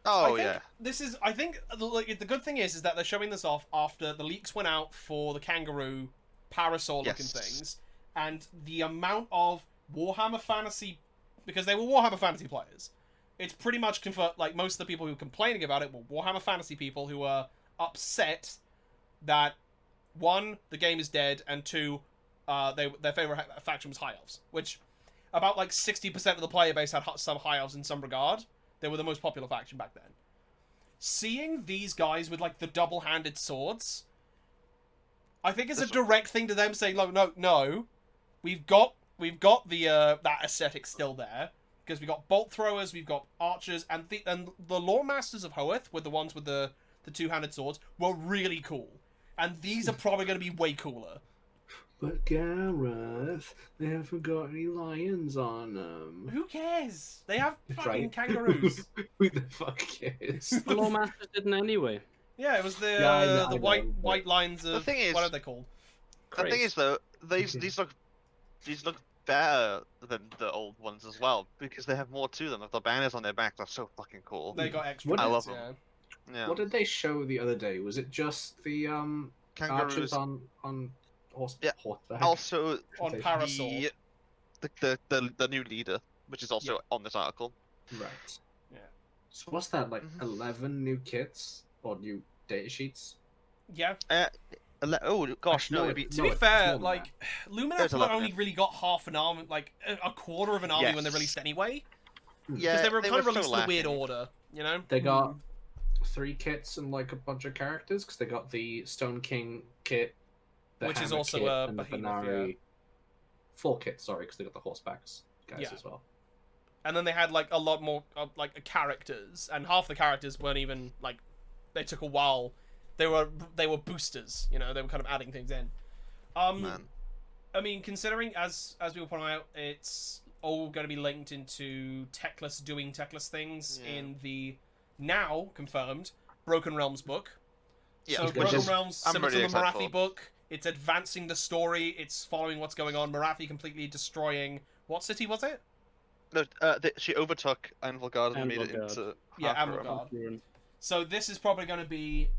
oh I think yeah. this is. I think the good thing is that they're showing this off after the leaks went out for the kangaroo parasol-looking things, and the amount of Warhammer Fantasy, because they were Warhammer Fantasy players, it's pretty much confirmed. Like most of the people who were complaining about it were Warhammer Fantasy people who were upset that 1, the game is dead, and 2, their favorite faction was High Elves, which about like 60% of the player base had some High Elves in some regard. They were the most popular faction back then. Seeing these guys with like the double-handed swords, I think it's a direct thing to them saying, no, we've got the that aesthetic still there, because we've got bolt throwers, we've got archers, and the lore masters of Hoeth, with the ones with the two-handed swords, were really cool, and these are probably going to be way cooler. But Gareth, they haven't got any lions on them. Who cares? They have fucking kangaroos. Who the fuck cares? The Law Masters didn't anyway. Yeah, it was the white lines of The thing is, what are they called? The thing is though, these look better than the old ones as well because they have more to them. The banners on their back are so fucking cool. They got extra. I bits, love yeah. them. Yeah. What did they show the other day? Was it just the archers Kangaroos on Yeah. horseback? Also On Parasol. the new leader, which is also on this article. Right. Yeah. So what's that, like 11 new kits or new data sheets? Yeah. Oh gosh, no. To be fair, it's more than like Lumineth There's 11, only really got half an army, like a quarter of an army when they released anyway. Yeah, Because they were kind of so released in a weird lacking. order, you know. They got 3 kits and like a bunch of characters because they got the Stone King kit, the Which is Hammer also kit, a and the behemoth, Venari 4 kits. Sorry, because they got the horsebacks guys Yeah. as well. And then they had like a lot more like characters, and half the characters weren't even like they took a while. They were boosters, you know. They were kind of adding things in. Man. I mean, considering as we were pointing out, it's all going to be linked into Techless doing Techless things in the now confirmed Broken Realms book. Yeah, so which Broken is- Realms, I'm similar really to the excited Marathi for. book, it's advancing the story. It's following what's going on. Marathi completely destroying what city was it? No, she overtook Anvilgard and made it Anvilgard. into Yeah, Halfgard. Anvilgard. So this is probably going to be,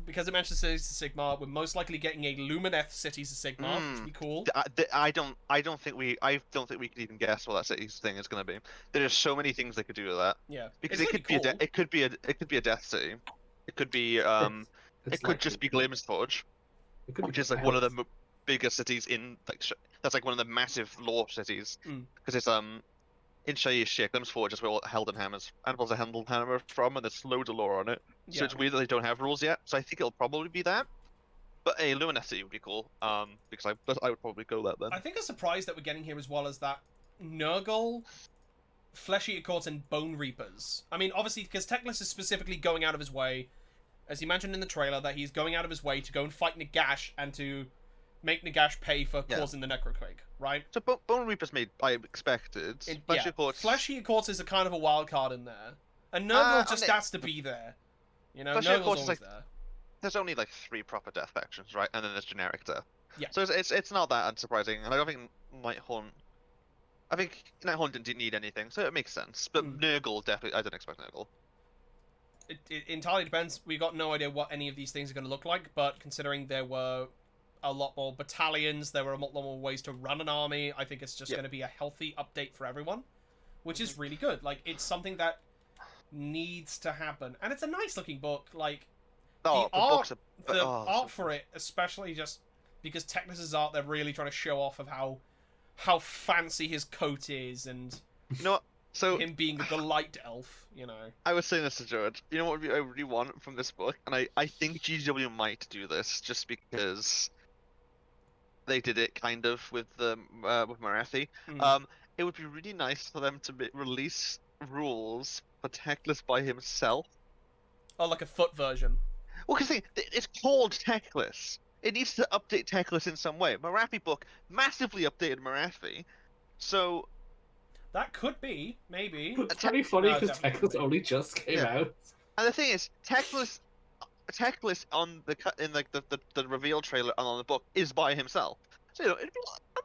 because it mentions Cities of Sigmar, we're most likely getting a Lumineth Cities of Sigmar, which would be cool. I don't think we could even guess what that city's thing is going to be. There are so many things they could do with that. Yeah, Because it's it could gonna be cool. it could be a Death City. It could be It's it could just be Glamsforge, it could be which is like one of the bigger cities in like that's like one of the massive lore cities because it's in Shai Sheikh, Glamsforge is where all Heldenhammer's Anvil's a Heldenhammer from, and there's loads of lore on it. So Yeah. it's weird that they don't have rules yet. So I think it'll probably be that. But a Lumineth City would be cool. Because I would probably go that then. I think a surprise that we're getting here as well is that Nurgle, Flesh Eater Courts, and Bone Reapers. I mean, obviously, because Techless is specifically going out of his way as he mentioned in the trailer, that he's going out of his way to go and fight Nagash and to make Nagash pay for causing the Necroquake, right? So Bone Reaper's made, I expected. Flesh-Eater Courts is a kind of a wild card in there. And Nurgle just has to be there. You know, Flesh-Eater Nurgle's Courts always is there. There's only like 3 proper death factions, right? And then there's generic death. Yeah. So it's not that unsurprising, and I don't think Nighthaunt. I think Nighthaunt didn't need anything, so it makes sense. But Nurgle definitely, I don't expect Nurgle. It entirely depends. We got no idea what any of these things are going to look like, but considering there were a lot more battalions, there were a lot more ways to run an army, I think it's just going to be a healthy update for everyone, which is really good. Like, it's something that needs to happen, and it's a nice looking book. Like, the art for it, especially just because Technis's art, they're really trying to show off of how fancy his coat is, and so him being the light elf, you know. I was saying this to George. You know what I really want from this book, and I think GW might do this just because they did it kind of with Marathi. It would be really nice for them to release rules for Teclis by himself. Oh, like a foot version. Well, because it's called Teclis. It needs to update Teclis in some way. Marathi book massively updated Marathi, so that could be maybe. It's pretty funny because Teclis only just came out. And the thing is, Teclis on the reveal trailer and on the book is by himself. So that'd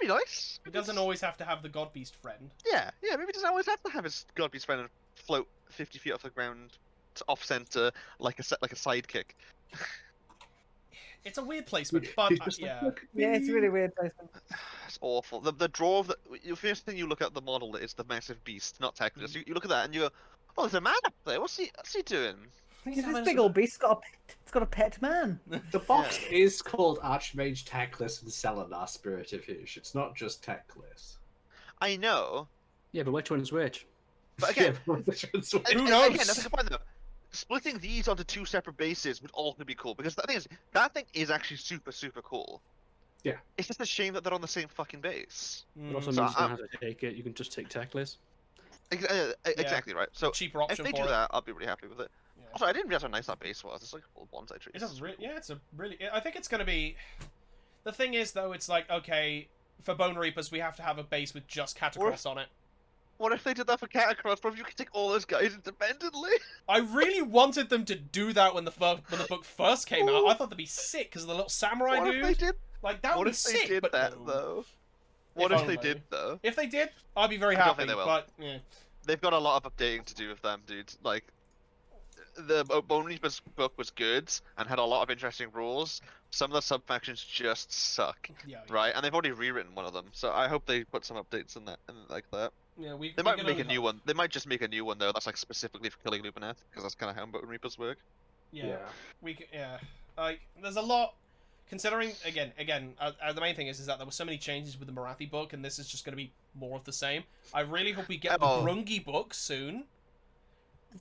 be nice. He doesn't always have to have the Godbeast friend. Yeah, maybe he doesn't always have to have his Godbeast friend float 50 feet off the ground, off center like a sidekick. It's a weird placement, but yeah, it's a really weird placement. It's awful. The draw of the first thing you look at the model is the massive beast, not Teclis. You look at that and you go, "Oh, there's a man up there. What's he doing?" This big old beast it's got a pet man. The box is called Archmage Teclis and Selenar Spirit of Hush. It's not just Teclis. I know. Yeah, but which one's which? But again, who knows? Again, that's the point though. Splitting these onto 2 separate bases would also be cool, because that thing is actually super, super cool. Yeah. It's just a shame that they're on the same fucking base. It also means you don't have to take it, you can just take Teclis. Exactly right. So cheaper option if they do that, I'll be really happy with it. Yeah. Also, I didn't realize how nice that base was. It's like a full bonsai tree. It's a really... I think it's going to be... The thing is, though, it's like, okay, for Bone Reapers, we have to have a base with just Catacross on it. What if they did that for Catacross? Bro, you could take all those guys independently. I really wanted them to do that when the book first came out. I thought that'd be sick because of the little samurai dude. What if they did? Like that would be sick. What if they did that though? What if they did though? If they did, I'd be very happy. But yeah, they've got a lot of updating to do with them, dude. Like the Bone Reaper's book was good and had a lot of interesting rules. Some of the sub factions just suck, right? And they've already rewritten one of them, so I hope they put some updates in that, like that. Yeah, they might make a new one. They might just make a new one though. That's like specifically for killing Lupineth, because that's kind of how Bone Reapers work. Yeah. Like there's a lot. Considering again, the main thing is that there were so many changes with the Marathi book, and this is just going to be more of the same. I really hope we get the Grungy book soon,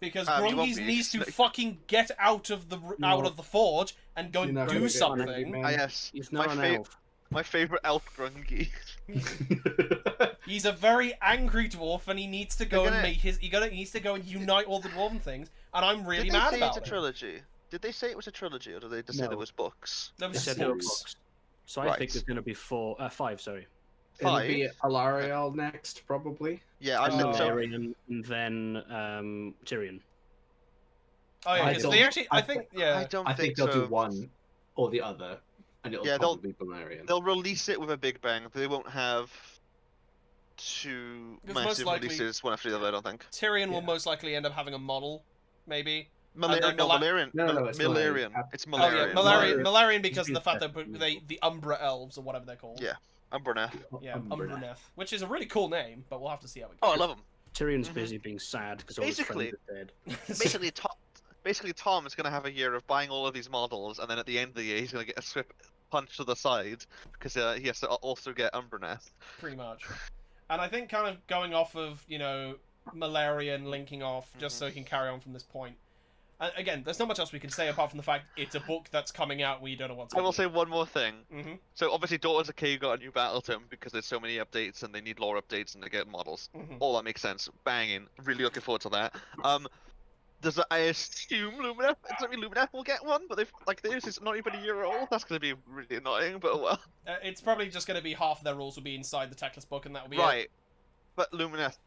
because Grungy needs to fucking get out of the forge and go and do something. Yes, he's not an elf. My favorite elf, Grungy. He's a very angry dwarf, and he needs to go and make he needs to go and unite all the dwarven things, and I'm really mad about it. It's a trilogy? Did they say it was a trilogy, or did they just say there was books? There was books. So I think there's going to be 5. Sorry. 5? It'll be Alariel next, probably. Yeah, I think so. Valerian, and then Tyrion. Oh yeah, because they actually, I think I think they'll do one or the other, and it'll probably be Valerian. They'll release it with a big bang. They won't have 2 massive releases one after the other, I don't think. Tyrion will most likely end up having a model, maybe. Valerian. No, it's Malarian. It's Malarian. Oh, yeah, Malarian because of the fact that the Umbra Elves or whatever they're called. Yeah, Umbraneth. Yeah, Umbraneth, which is a really cool name, but we'll have to see how it goes. Oh, I love him. Tyrion's busy being sad because all his friends are dead. Basically, Tom is going to have a year of buying all of these models, and then at the end of the year, he's going to get a swift punch to the side because he has to also get Umbraneth. Pretty much. And I think kind of going off of, Malarian linking off, just so he can carry on from this point. Again, there's not much else we can say apart from the fact it's a book that's coming out. We don't know what's. I will say one more thing. So obviously, Daughters of K got a new battle tome because there's so many updates and they need lore updates and they get models. All that makes sense. Banging. Really looking forward to that. I assume Lumineth will get one, but they've like theirs is not even a year old. That's gonna be really annoying, but well. It's probably just going to be half of their rules will be inside the Techless book, and that will be Right. it. But Lumineth,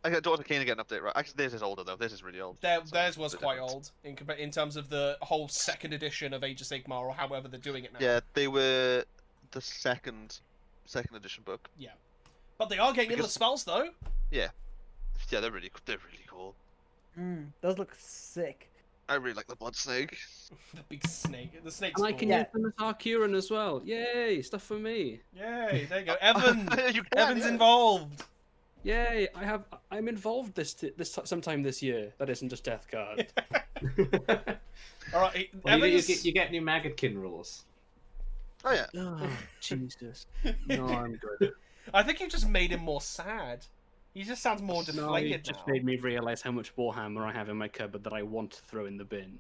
I got Daughter Kane to get an update, right? Actually, theirs is older though. Theirs is really old. Theirs was the quite difference. old in terms of the whole second edition of Age of Sigmar, or however they're doing it now. Yeah, they were the second edition book. Yeah. But they are getting Because- endless spells though. Yeah, they're really cool. Those look sick. I really like the Blood Snake. The big snake. The snake's And I cool. can use them as Arcuran as well. Yay, stuff for me. Yay, there you go. Evan! You can, Evan's yeah. involved! Yay, I'm involved sometime this year. That isn't just Death Guard. Alright, Well, Evan's... you get new Maggotkin rules. Oh yeah. Oh, Jesus. No, I'm good. I think you just made him more sad. He just sounds more No, deflated it just now. made me realise how much Warhammer I have in my cupboard that I want to throw in the bin.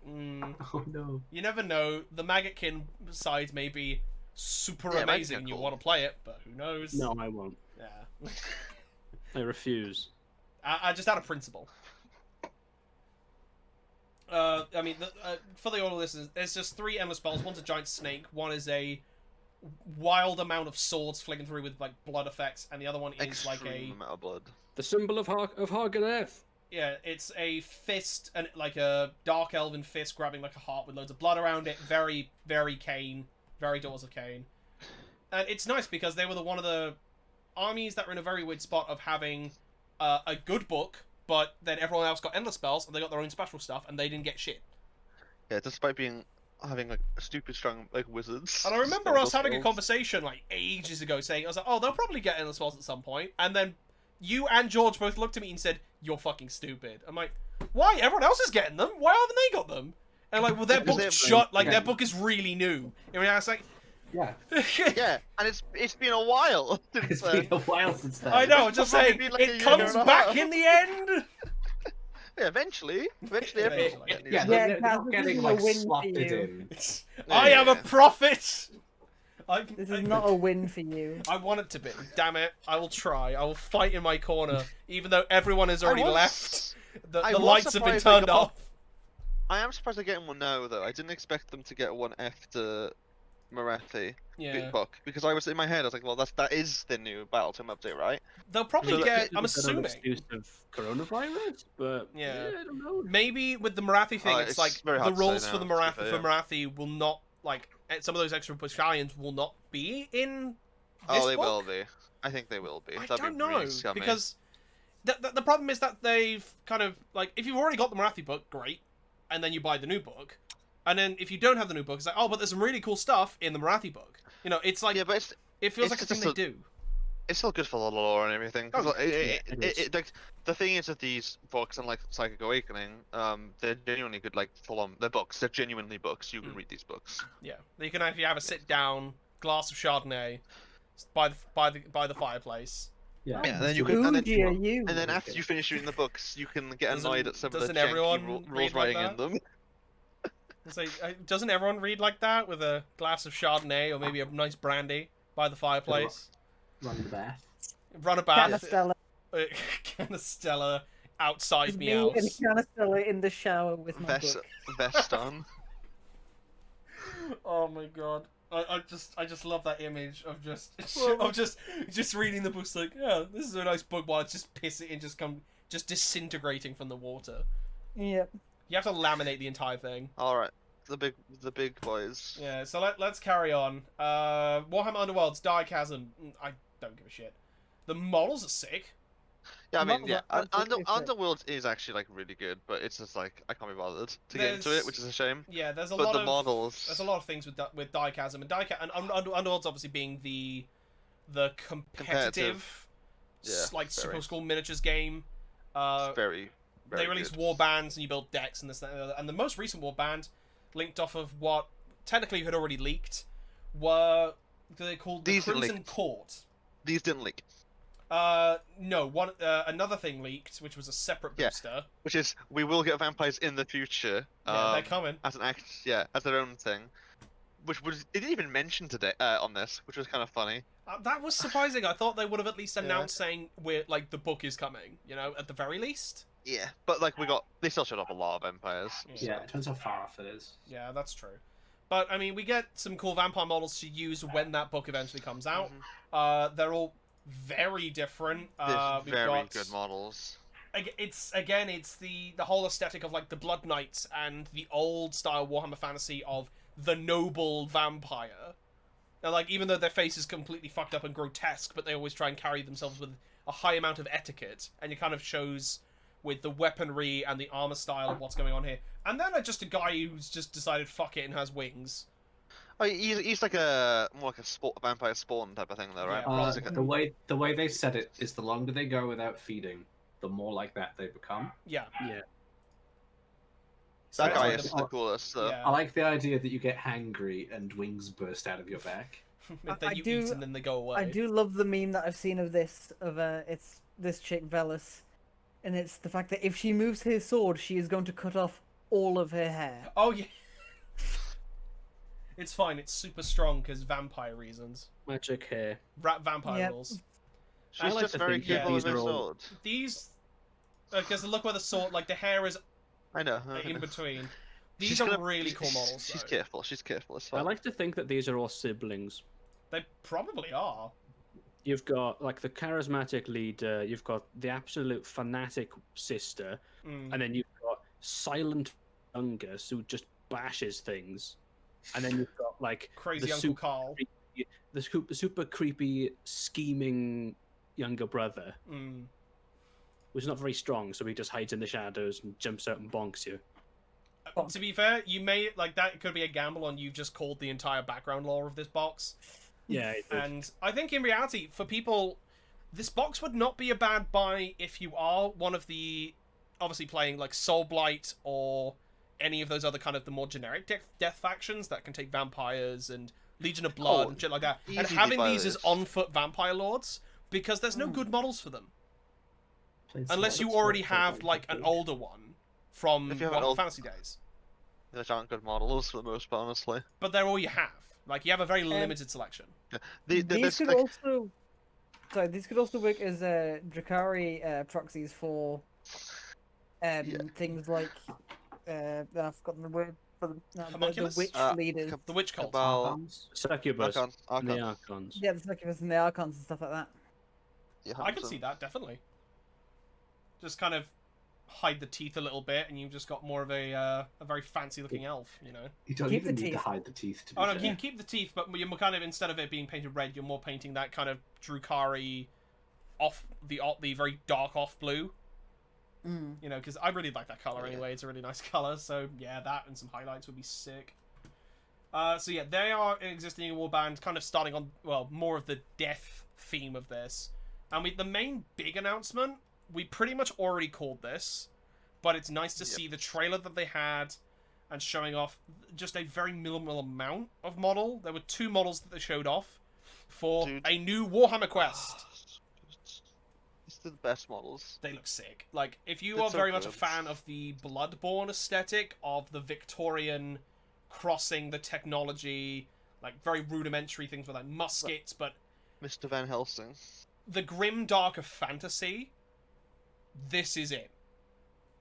Oh no. You never know. The Maggotkin side may be super Yeah, amazing Maggotkin and you cool. want to play it, but who knows? No, I won't. Yeah. I refuse. I just out of principle. I mean, for the audio listeners, there's just 3 endless spells. One's a giant snake. One is a wild amount of swords flicking through with like blood effects, and the other one is Extreme like a amount of blood. The symbol of Harganeth. yeah, it's a fist and like a dark elven fist grabbing like a heart with loads of blood around it. Very, very Cain, very Daughters of Cain, and it's nice because they were one of the armies that were in a very weird spot of having a good book, but then everyone else got endless spells and they got their own special stuff and they didn't get shit. Yeah, despite having like stupid strong like wizards. And I remember spell us having a spells. conversation like ages ago saying, I was like, oh, they'll probably get endless spells at some point. And then you and George both looked at me and said, you're fucking stupid. I'm like, why? Everyone else is getting them. Why haven't they got them? And like, well, their Because book's they're- shut. Like, yeah. their book is really new. I mean, I was like, Yeah. Yeah, and it's been a while since It's then. been a while since then. I know, just Probably saying, been like a it year comes and a back half. in the end. Yeah, eventually Eventually. everyone. Yeah, Yeah, they're Kaz, not this getting isn't like a win for slotted you. in. I am a prophet. This is not a win for you. I want it to be. Damn it. I will try. I will fight in my corner, even though everyone has already left. The I was lights have been surprised they turned got- off. I am surprised they're getting one now, though. I didn't expect them to get one after Marathi Yeah. book because I was in my head. I was like, well, that is the new Battle Tome update, right? They'll probably So get. Is I'm it an assuming. excuse of coronavirus, but Yeah. I don't know. Maybe with the Marathi thing, It's it's like very the hard to say rules for now, the to be Marathi fair, for yeah. Marathi will not like some of those extra battalions will not be in. This Oh, they book? will be. I think they will be. I That'd don't be know really scummy. because the problem is that they've kind of like if you've already got the Marathi book, great, and then you buy the new book, and then if you don't have the new book, it's like oh, but there's some really cool stuff in the Marathi book. You know, it's like yeah, but it feels it's like a thing just they do. it's still good for the lore and everything. 'Cause, Oh, like, it is. like, the thing is that these books, unlike Psychic Awakening, they're genuinely good. Like full on, they're books. They're genuinely books. You can read these books. Yeah, you can actually have a sit down glass of Chardonnay by the fireplace. Yeah. Yeah, and then you can, and then, Bougie are you? and then after you finish reading the books, you can get Doesn't- annoyed at some of the doesn't janky everyone rules read like writing in that? them. It's like, doesn't everyone read like that with a glass of Chardonnay or maybe a nice brandy by the fireplace? Run the bath. Run a bath, Canistella. Canistella outside It's me me house. and Canistella in the shower with my Vest, book. vest on. Oh my god. I just love that image of just reading the books like, yeah, this is a nice book while it's just pissing and just disintegrating from the water. Yep. You have to laminate the entire thing. All right, the big boys. Yeah, so let's carry on. Warhammer Underworld's Die Chasm. I don't give a shit. The models are sick. Yeah, I mean, Not yeah, that absolutely sick. Underworld is actually like really good, but it's just like I can't be bothered to get into There's- it, which is a shame. Yeah, there's a But lot the of models, there's a lot of things with Die Chasm and Underworld's obviously being the competitive Yeah, like very. Super School miniatures game. it's very, very They released good. war bands and you build decks and this that, and the other. And the most recent war band linked off of what technically had already leaked were they called the These didn't Crimson leak. Court. These didn't leak, No, one another thing leaked, which was a separate Yeah. booster. which is we will get vampires in the future. Yeah, they're coming. As an act, yeah, as their own thing. Which was they didn't even mention today on this, which was kind of funny. That was surprising. I thought they would have at least Yeah. announced saying we're like the book is coming. You know, at the very least. Yeah, but like they still showed off a lot of vampires. Yeah, it depends how far off it is. Yeah, that's true. But I mean, we get some cool vampire models to use when that book eventually comes out. They're all very different. They're We've very got good models. It's the whole aesthetic of like the Blood Knights and the old style Warhammer Fantasy of the noble vampire. Now, like, even though their face is completely fucked up and grotesque, but they always try and carry themselves with a high amount of etiquette, and it kind of shows with the weaponry and the armor style of what's going on here. And then just a guy who's just decided fuck it and has wings. Oh, he's like more like a vampire spawn type of thing, though, right? Yeah, the way they said it is the longer they go without feeding, the more like that they become. Yeah. That guy is the coolest. So. Yeah. I like the idea that you get hangry and wings burst out of your back. Then you eat and then they go away. I do love the meme that I've seen of this, it's this chick Velis, and it's the fact that if she moves her sword, she is going to cut off all of her hair. Oh yeah. It's fine. It's super strong because vampire reasons. Magic hair. Vampire rules. She's just very capable with her sword. These, because look where the sword, like the hair is. I know. In between. These are really cool models. She's careful. She's careful. It's fine. I like to think that these are all siblings. They probably are. You've got like the charismatic leader. You've got the absolute fanatic sister, and then you've got silent Fungus who just bashes things. And then you've got like crazy Uncle Carl, the super creepy, scheming younger brother, who's not very strong, so he just hides in the shadows and jumps out and bonks you. To be fair, you may like that could be a gamble on you've just called the entire background lore of this box. Yeah, and I think in reality, for people, this box would not be a bad buy if you are one of the obviously playing like Soulblight or any of those other kind of the more generic death factions that can take vampires and Legion of Blood and shit like that, and having these as on-foot vampire lords, because there's no good models for them. Unless you already have like an older one from Fantasy days. Those aren't good models for the most part, honestly. But they're all you have. Like, you have a very limited selection. These could also... Sorry, these could also work as Drakari proxies for things like... I've forgotten the word for the witch leaders. The witch cult. Succubus. Archon. And the Archons. Yeah, the Succubus and the Archons and stuff like that. Yeah, I can see that, definitely. Just kind of hide the teeth a little bit, and you've just got more of a very fancy-looking elf, you know? You don't even need to hide the teeth, to be fair. No, you can keep the teeth, but you're kind of, instead of it being painted red, you're more painting that kind of Drukari the very dark off blue. You know, because I really like that color anyway. It's a really nice color. So yeah, that and some highlights would be sick. So yeah, they are existing in Warband, kind of starting on more of the death theme of this. And the main big announcement, we pretty much already called this, but it's nice to see the trailer that they had and showing off just a very minimal amount of model. There were 2 models that they showed off for a new Warhammer quest. The best models. They look sick. Like, if you are very much a fan of the Bloodborne aesthetic, of the Victorian crossing the technology, like very rudimentary things with like muskets, but Mr. Van Helsing. The grim dark of fantasy, this is it.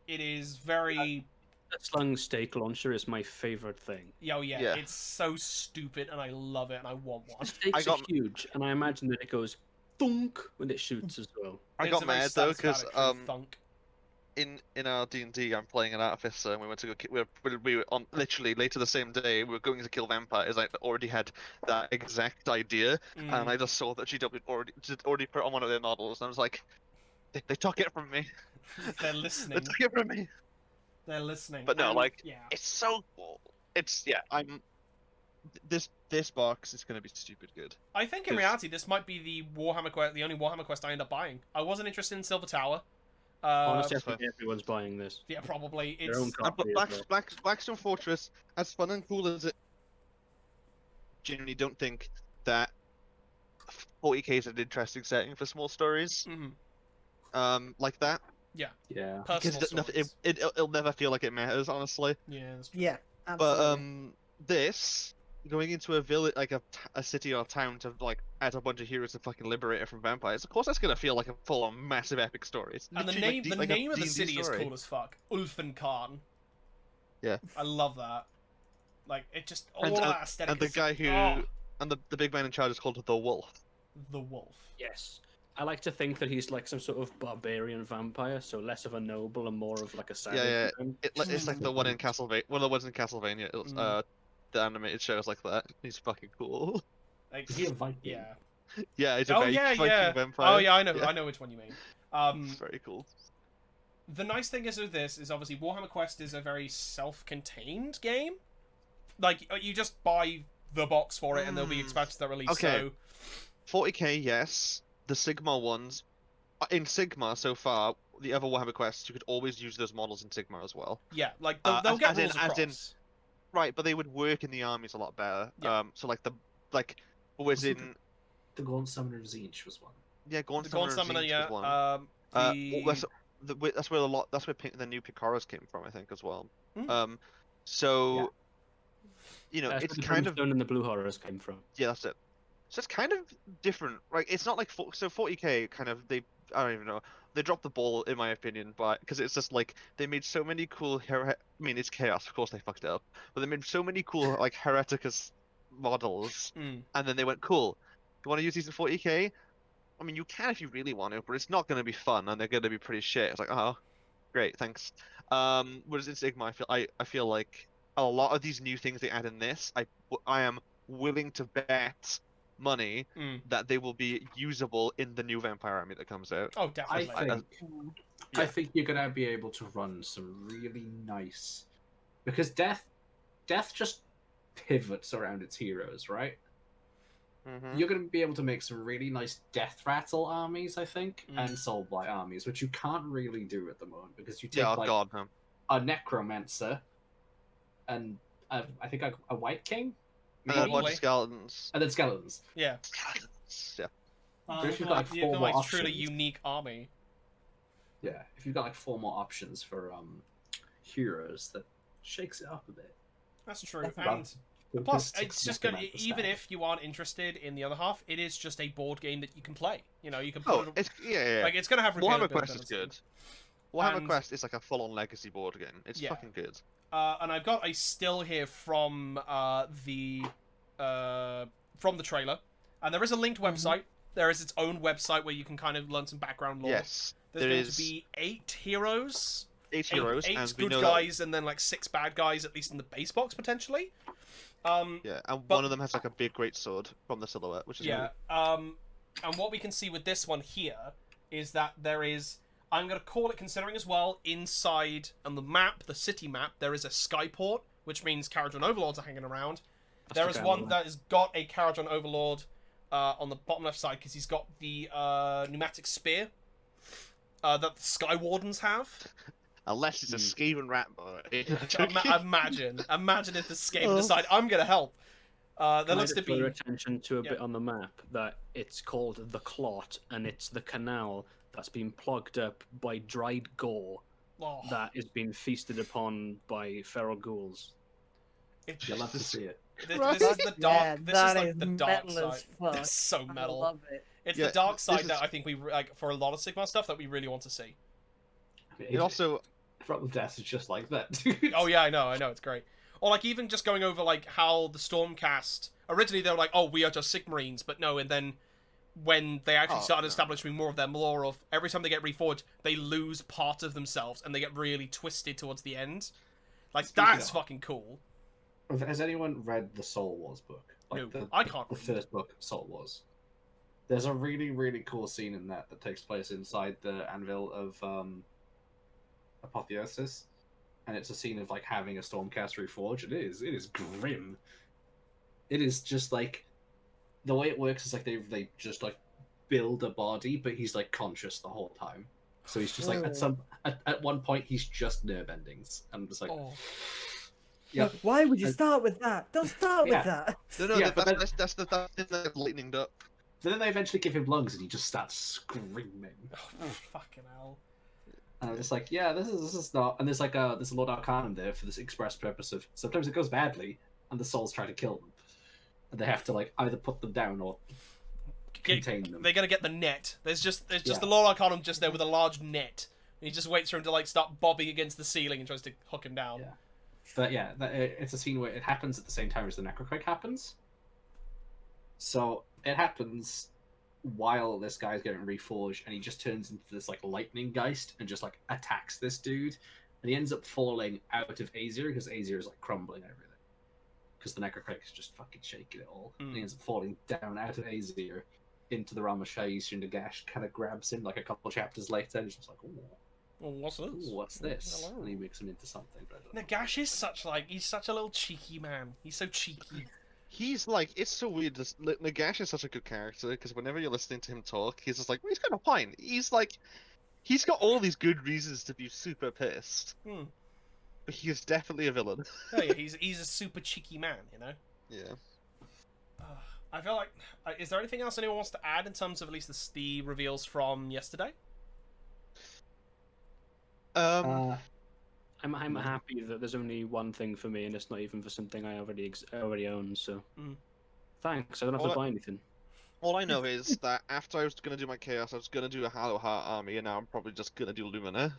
It is very... The slung stake launcher is my favorite thing. Oh yeah, it's so stupid and I love it and I want one. The stakes are huge, and I imagine that it goes thunk when it shoots as well. I got mad though because in our D&D I'm playing an artificer and we went to go we were on literally later the same day we were going to kill vampires. I already had that exact idea and I just saw that GW already put it on one of their models and I was like, they took it from me. They're listening. They took it from me. They're listening. But no, it's so cool. It's this box is going to be stupid good. I think in reality this might be the Warhammer quest, the only Warhammer quest I end up buying. I wasn't interested in Silver Tower. Honestly, I think everyone's buying this. Yeah, probably. Their own copy Blackstone Fortress, as fun and cool as it, genuinely don't think that 40k is an interesting setting for small stories. Like that. Yeah. Because it'll never feel like it matters, honestly. Yeah. Yeah. Absolutely. But this, going into a village, like a city or town to like add a bunch of heroes to fucking liberate it from vampires. Of course, that's gonna feel like a full-on massive epic story. It's And the literally name, like a of the D&D city is story. cool as fuck. Ulfenkhan. Yeah. I love that. Like it just all And, that aesthetic. and the is- guy who oh, and the big man in charge is called the Wolf. the wolf. Yes. I like to think that he's like some sort of barbarian vampire, so less of a noble and more of like a savage. Yeah. man. It's like the one in Castlevania. One of the ones in Castlevania. It's, the animated shows like that. He's fucking cool. Like, Is he a Viking? yeah. Yeah, he's a Oh Viking yeah. vampire. Oh yeah, I know which one you mean. It's very cool. The nice thing is with this is obviously Warhammer Quest is a very self-contained game. Like you just buy the box for it, and there'll be expansions that release. Okay. So 40k, yes. The Sigma ones, in Sigma so far, the other Warhammer Quests, you could always use those models in Sigma as well. yeah, like they'll get rules as in- across. Right, but they would work in the armies a lot better. Yeah. So like was Wasn't in The Gaunt Summoner of Tzeentch was one. yeah, Gaunt The Gaunt Summoner Summoner, of yeah. Tzeentch was one. The... That's where the new Picaras came from, I think, as well. Mm. So you know, That's it's where the kind of Brimstone and the Blue Horrors came from. yeah, that's it. So it's kind of different. Like it's not like 40k kind of I don't even know. They dropped the ball in my opinion, but because it's just like they made so many cool I mean, it's chaos. Of course they fucked it up, but they made so many cool like Hereticus models, and then they went, cool. You want to use these in 40k? I mean, you can if you really want to, but it's not going to be fun, and they're going to be pretty shit. It's like, oh, great, thanks. Whereas in Sigma, I feel like a lot of these new things they add in this, I am willing to bet money that they will be usable in the new Vampire Army that comes out. Oh, definitely. I think you're gonna be able to run some really nice, because death just pivots around its heroes, right? You're going to be able to make some really nice Death Rattle armies, I think, and Soulblight armies, which you can't really do at the moment because you take a Necromancer and I think a White King, and a bunch of skeletons, and then skeletons. Yeah. Yeah. So if you've got like you've four got more like options, truly unique army. yeah, if you've got like 4 more options for heroes, that shakes it up a bit. That's true. That's And We'll plus, put it's six just gonna. Necromancer Even stack. if you aren't interested in the other half, it is just a board game that you can play. You know, you can Oh, put it. it's yeah. Like it's gonna have Warhammer replayability. Quest is good. Warhammer And- Quest is like a full-on legacy board game. It's Yeah. fucking good. And I've got a still here from the trailer, and there is a linked website. There is its own website where you can kind of learn some background lore. Yes, There's there going is to be 8 heroes. 8 heroes, eight and we good know guys, and then like 6 bad guys, at least in the base box potentially. yeah, and but- one of them has like a big great sword from the silhouette, which is Yeah. And what we can see with this one here is that there is, I'm going to call it, considering as well, inside on the map, the city map, there is a skyport, which means Caradron Overlords are hanging around. There is one that has got a Caradron Overlord on the bottom left side because he's got the pneumatic spear that the Sky Wardens have. Unless it's a Skaven rat boy. Imagine if the Skaven decide, I'm going to help. There Can I looks to just draw be... your attention to a Yeah. bit on the map that it's called the Clot, and it's the canal that's been plugged up by dried gore Oh, that is being feasted upon by feral ghouls. it's You'll love to see it. This is the dark. Yeah, this is that like is the dark metal as side. fuck. It's so I metal. love it. It's Yeah, the dark this side is- that I think we like for a lot of Sigma stuff that we really want to see. It also Front of Death is just like that, dude. Oh yeah, I know, it's great. Or like even just going over like how the Stormcast originally they were like, oh, we are just Sigmarines, but no, and then when they actually started establishing more of their lore of every time they get reforged, they lose part of themselves and they get really twisted towards the end. Like that's fucking cool. Has anyone read the Soul Wars book? Like No, I can't The read first book, Soul Wars. There's a really, really cool scene in that takes place inside the anvil of Apotheosis, and it's a scene of like having a Stormcast reforge. It is grim. It is just like the way it works is like they just like build a body, but he's like conscious the whole time. So he's just like at one point he's just nerve endings, and I'm just like. Oh. Yeah. Like, why would you start with that? Don't start Yeah. with that. no, Yeah, that's the thing that lightninged up. But then they eventually give him lungs, and he just starts screaming. Oh, fucking hell. And I'm just like, yeah, this is not. And there's a Lord Arcanum there for this express purpose of sometimes it goes badly, and the souls try to kill them. and they have to like either put them down or contain them. They're gonna get the net. There's just the Lord Arcanum just there with a large net. And he just waits for him to like start bobbing against the ceiling and tries to hook him down. Yeah. But yeah, it's a scene where it happens at the same time as the Necroquake happens. So it happens while this guy's getting reforged, and he just turns into this like lightning geist and just like attacks this dude, and he ends up falling out of Aesir because Aesir is like crumbling everything because the Necroquake is just fucking shaking it all. And he ends up falling down out of Aesir into the realm of Shaiish, and Nagash kind of grabs him like a couple chapters later, and he's just like, "Oh, what's this? What's this?" Hello. And he makes him into something. Nagash is he's such a little cheeky man. He's so cheeky. He's like, it's so weird. Nagash is such a good character because whenever you're listening to him talk, he's just like, well, he's kind of fine. He's like, he's got all these good reasons to be super pissed. But he is definitely a villain. Oh yeah, he's a super cheeky man, you know. Yeah. I feel like, is there anything else anyone wants to add in terms of at least the reveals from yesterday? I'm happy that there's only one thing for me, and it's not even for something I already own. So, thanks. I don't have to buy anything. All I know is that after I was gonna do my Chaos, I was gonna do a Hollow Heart army, and now I'm probably just gonna do Lumina.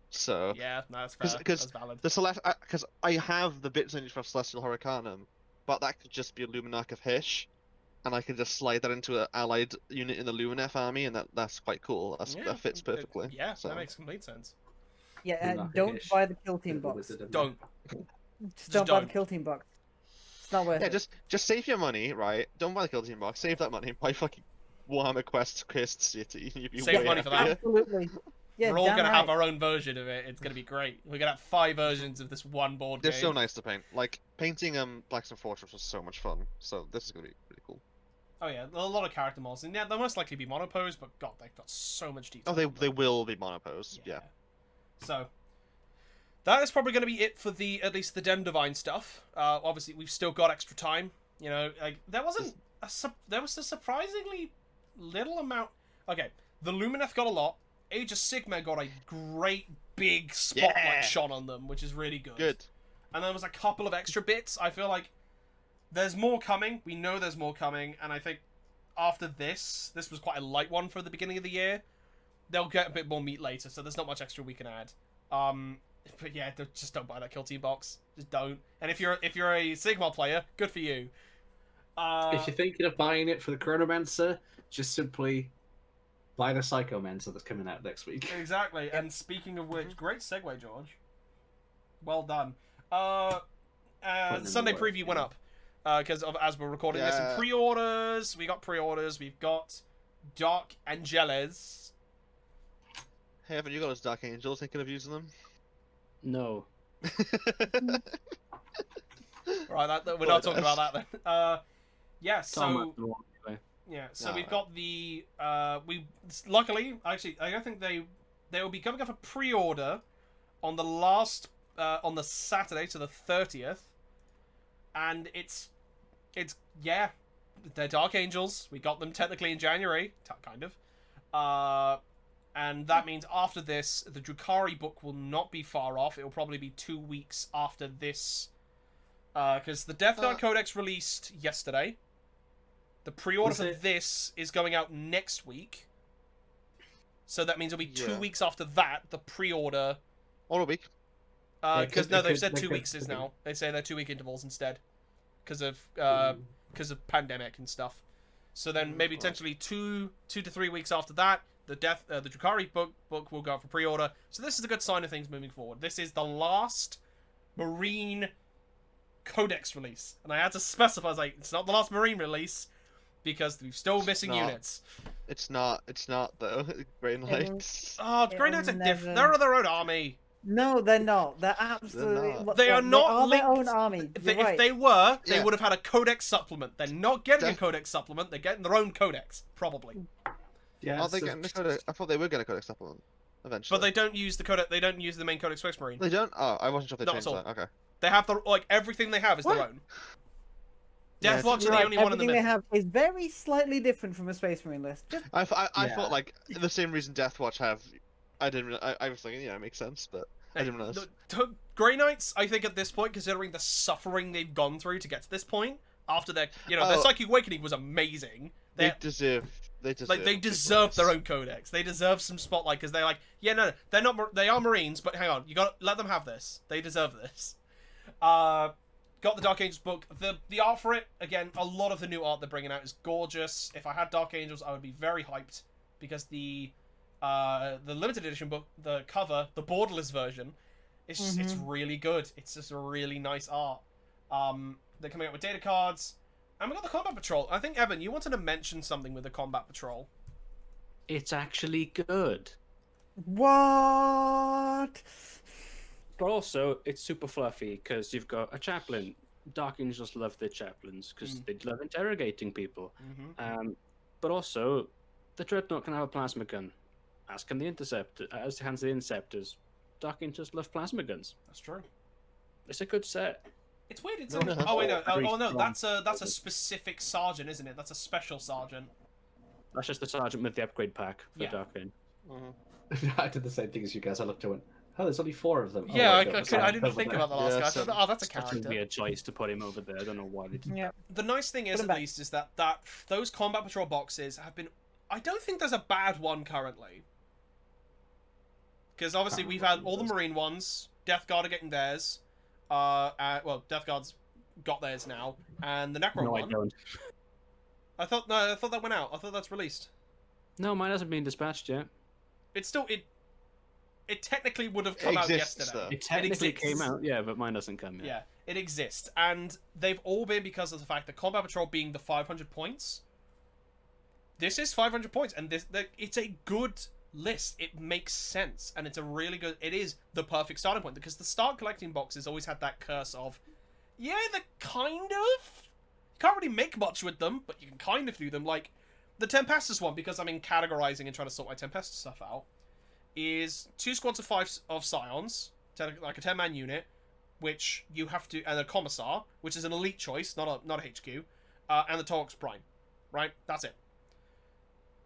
So yeah, that's fair. That's valid. Because I have the bits I need for Celestial Hurricanum, but that could just be a Luminarch of Hysh, and I could just slide that into an allied unit in the Lumineth army, and that's quite cool. That fits perfectly. That makes complete sense. Yeah, don't buy the Kill Team box. Don't. Just don't buy the Kill Team box. It's not worth it. Yeah, just save your money, right? Don't buy the Kill Team box. Save that money. Buy fucking Warhammer Quest Cursed City. Save money for that. Absolutely. Yeah, we're all gonna have our own version of it. It's gonna be great. We're gonna have 5 versions of this one board game. They're so nice to paint. Like painting Blackstone Fortress was so much fun. So this is gonna be pretty cool. Oh yeah, a lot of character models, and yeah, they'll most likely be monopose, but god, they've got so much detail. Oh, they will be monopose. Yeah. So that is probably going to be it for at least the Dem Divine stuff. Obviously, we've still got extra time. You know, like there was a surprisingly little amount. Okay, the Lumineth got a lot. Age of Sigmar got a great big spotlight shone on them, which is really good. And there was a couple of extra bits. I feel like there's more coming. We know there's more coming, and I think after this was quite a light one for the beginning of the year. They'll get a bit more meat later, so there's not much extra we can add. But yeah, just don't buy that Kill Team box. Just don't. And if you're a Sigmar player, good for you. If you're thinking of buying it for the Chronomancer, just simply buy the Psychomancer that's coming out next week. Exactly. And speaking of which, great segue, George. Well done. Sunday preview went up because as we're recording this in pre-orders. We got pre-orders. We've got Dark Angeles. Hey, haven't you got those Dark Angels? Thinking of using them? No. Right, we're not talking about that then. Yeah, so we've got the luckily actually I don't think they will be coming up for pre-order on the Saturday, so the 30th, and it's they're Dark Angels. We got them technically in January, kind of. And that means after this, the Drukhari book will not be far off. It'll probably be 2 weeks after this. Because the Death Knight Codex released yesterday. The pre-order for this is going out next week. So that means it'll be 2 weeks after that, the pre-order. Or a week. Because they've said 2 weeks is now. They say they're 2 week intervals instead. Because of pandemic and stuff. So then maybe potentially 2 to 3 weeks after that, the Drukhari book will go out for pre-order. So this is a good sign of things moving forward. This is the last Marine Codex release, and I had to specify, it's not the last Marine release because we're still missing units. It's not though. Grey Knights. Grey Knights are different. They're their own army. No, they're not. They're absolutely. They are not their own army. If they were, they would have had a Codex supplement. They're not getting a Codex supplement. They're getting their own Codex, probably. Yeah. Are they getting the Codex? I thought they were getting a Codex supplement eventually. But they don't use the Codex. They don't use the main Codex Space Marine. They don't. Oh, I wasn't sure if they changed that. Okay. They have everything they have is their own. Deathwatch are the only one in the middle. Everything they have is very slightly different from a Space Marine list. I thought the same reason Deathwatch have. I didn't. I was thinking, it makes sense, but I didn't realize. Grey Knights, I think at this point, considering the suffering they've gone through to get to this point, After their, their Psychic Awakening was amazing. They deserve they deserve their own codex. They deserve some spotlight because they're like, they're not. They are Marines, but hang on, you got to let them have this. They deserve this. Got the Dark Angels book. The art for it, again, a lot of the new art they're bringing out is gorgeous. If I had Dark Angels, I would be very hyped because the limited edition book, the cover, the borderless version, it's really good. It's just a really nice art. They're coming out with data cards. And we got the Combat Patrol. I think, Evan, you wanted to mention something with the Combat Patrol. It's actually good. What? But also, it's super fluffy because you've got a chaplain. Dark Angels love their chaplains because they love interrogating people. But also, the Dreadnought can have a plasma gun, as can the Interceptor, as can the Interceptors. Dark Angels love plasma guns. That's true. It's a good set. It's weird. It's oh wait, no. Oh no, that's a specific sergeant, isn't it? That's a special sergeant. That's just the sergeant with the upgrade pack for Dark Angel. I did the same thing as you guys. I looked and went, oh, there's only 4 of them. Yeah, I didn't think about the last guy. I thought, oh, that's a character. Such a weird choice to put him over there. I don't know why they did. Yeah. The nice thing is, at least, is that those Combat Patrol boxes have been. I don't think there's a bad one currently. Because obviously we've had all the Marine ones. Death Guard are getting theirs. Well, Death Guard's got theirs now, and the Necron one. I don't. I thought that went out. I thought that's released. No, mine hasn't been dispatched yet. It's still it technically would have come out yesterday. Though. It technically came out, yeah, but mine hasn't come yet. Yeah, it exists, and they've all been because of the fact that Combat Patrol being the 500 points. This is 500 points, and it's a good list. It makes sense, and it's a really good. It is the perfect starting point because the start collecting boxes always had that curse of, they're kind of. You can't really make much with them, but you can kind of do them. Like the Tempestus one, because I'm in categorizing and trying to sort my Tempestus stuff out, is 2 squads of 5 of Scions, like a 10-man unit, which you have to, and a Commissar, which is an elite choice, not a HQ, and the Torx Prime, right? That's it.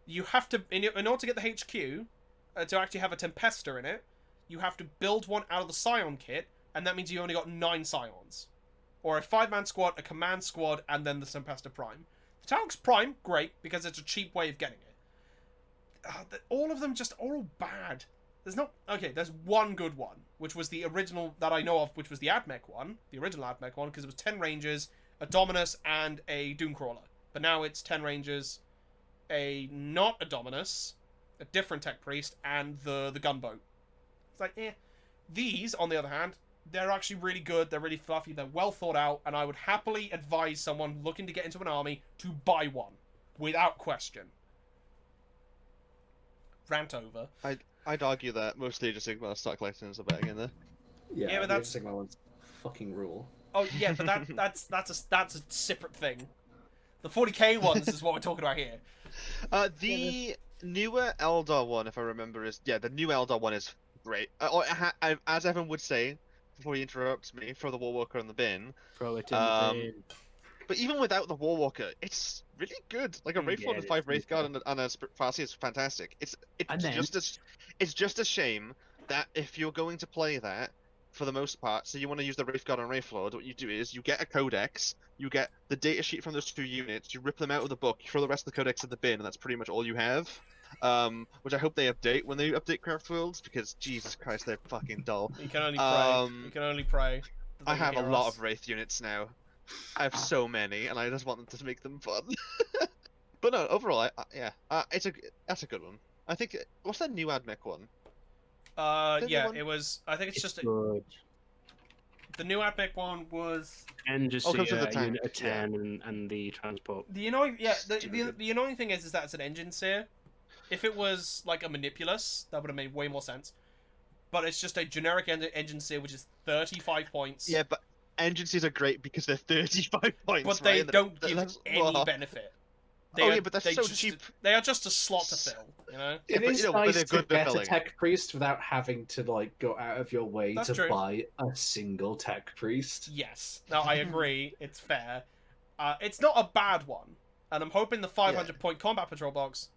You have to, in order to get the HQ, to actually have a Tempesta in it, you have to build one out of the Scion kit, and that means you only got 9 Scions. Or a 5-man squad, a command squad, and then the Tempesta Prime. The Torx Prime, great, because it's a cheap way of getting it. All of them just are all bad. There's one good one, which was the original that I know of, which was the AdMech one, the original AdMech one, because it was 10 Rangers, a Dominus, and a Doomcrawler. But now it's 10 Rangers, not a Dominus, a different Tech Priest, and the Gunboat. It's like, These, on the other hand, they're actually really good, they're really fluffy, they're well thought out, and I would happily advise someone looking to get into an army to buy one, without question. Rant over. I'd argue that most Age of Sigmar start collecting is a better game there. Yeah, but that's Age of Sigmar one's fucking rule. Oh yeah, but that's a separate thing. The 40k ones is what we're talking about here. The newer Eldar one, if I remember, the new Eldar one is great. As Evan would say, before he interrupts me, throw the Warwalker in the bin. Throw it in the bin. But even without the Warwalker, it's really good. Like a Wraithlord and 5 Wraithguard and a Farsi is fantastic. It's just a shame that if you're going to play that, for the most part, so you want to use the Wraithguard and Wraithlord, what you do is you get a codex, you get the datasheet from those 2 units, you rip them out of the book, you throw the rest of the codex in the bin, and that's pretty much all you have. Which I hope they update when they update Craft Worlds, because Jesus Christ, they're fucking dull. You can only pray. You can only pray. I have a lot of Wraith units now. I have so many, and I just want them to make them fun. But no, overall, that's a good one. I think what's that new AdMech one? It was. I think it's just the new AdMech one was. And just unit of 10 and the transport. The annoying, the annoying thing is that it's an engine seer. If it was like a Manipulus, that would have made way more sense. But it's just a generic engine seer, which is 35 points. Yeah, but engine seers are great because they're 35 points. But they don't give any benefit. But that's so cheap. They are just a slot to fill, you know? It is nice to get a Tech Priest without having to, go out of your way to buy a single Tech Priest. Yes. No, I agree. It's fair. It's not a bad one. And I'm hoping the 500-point Combat Patrol box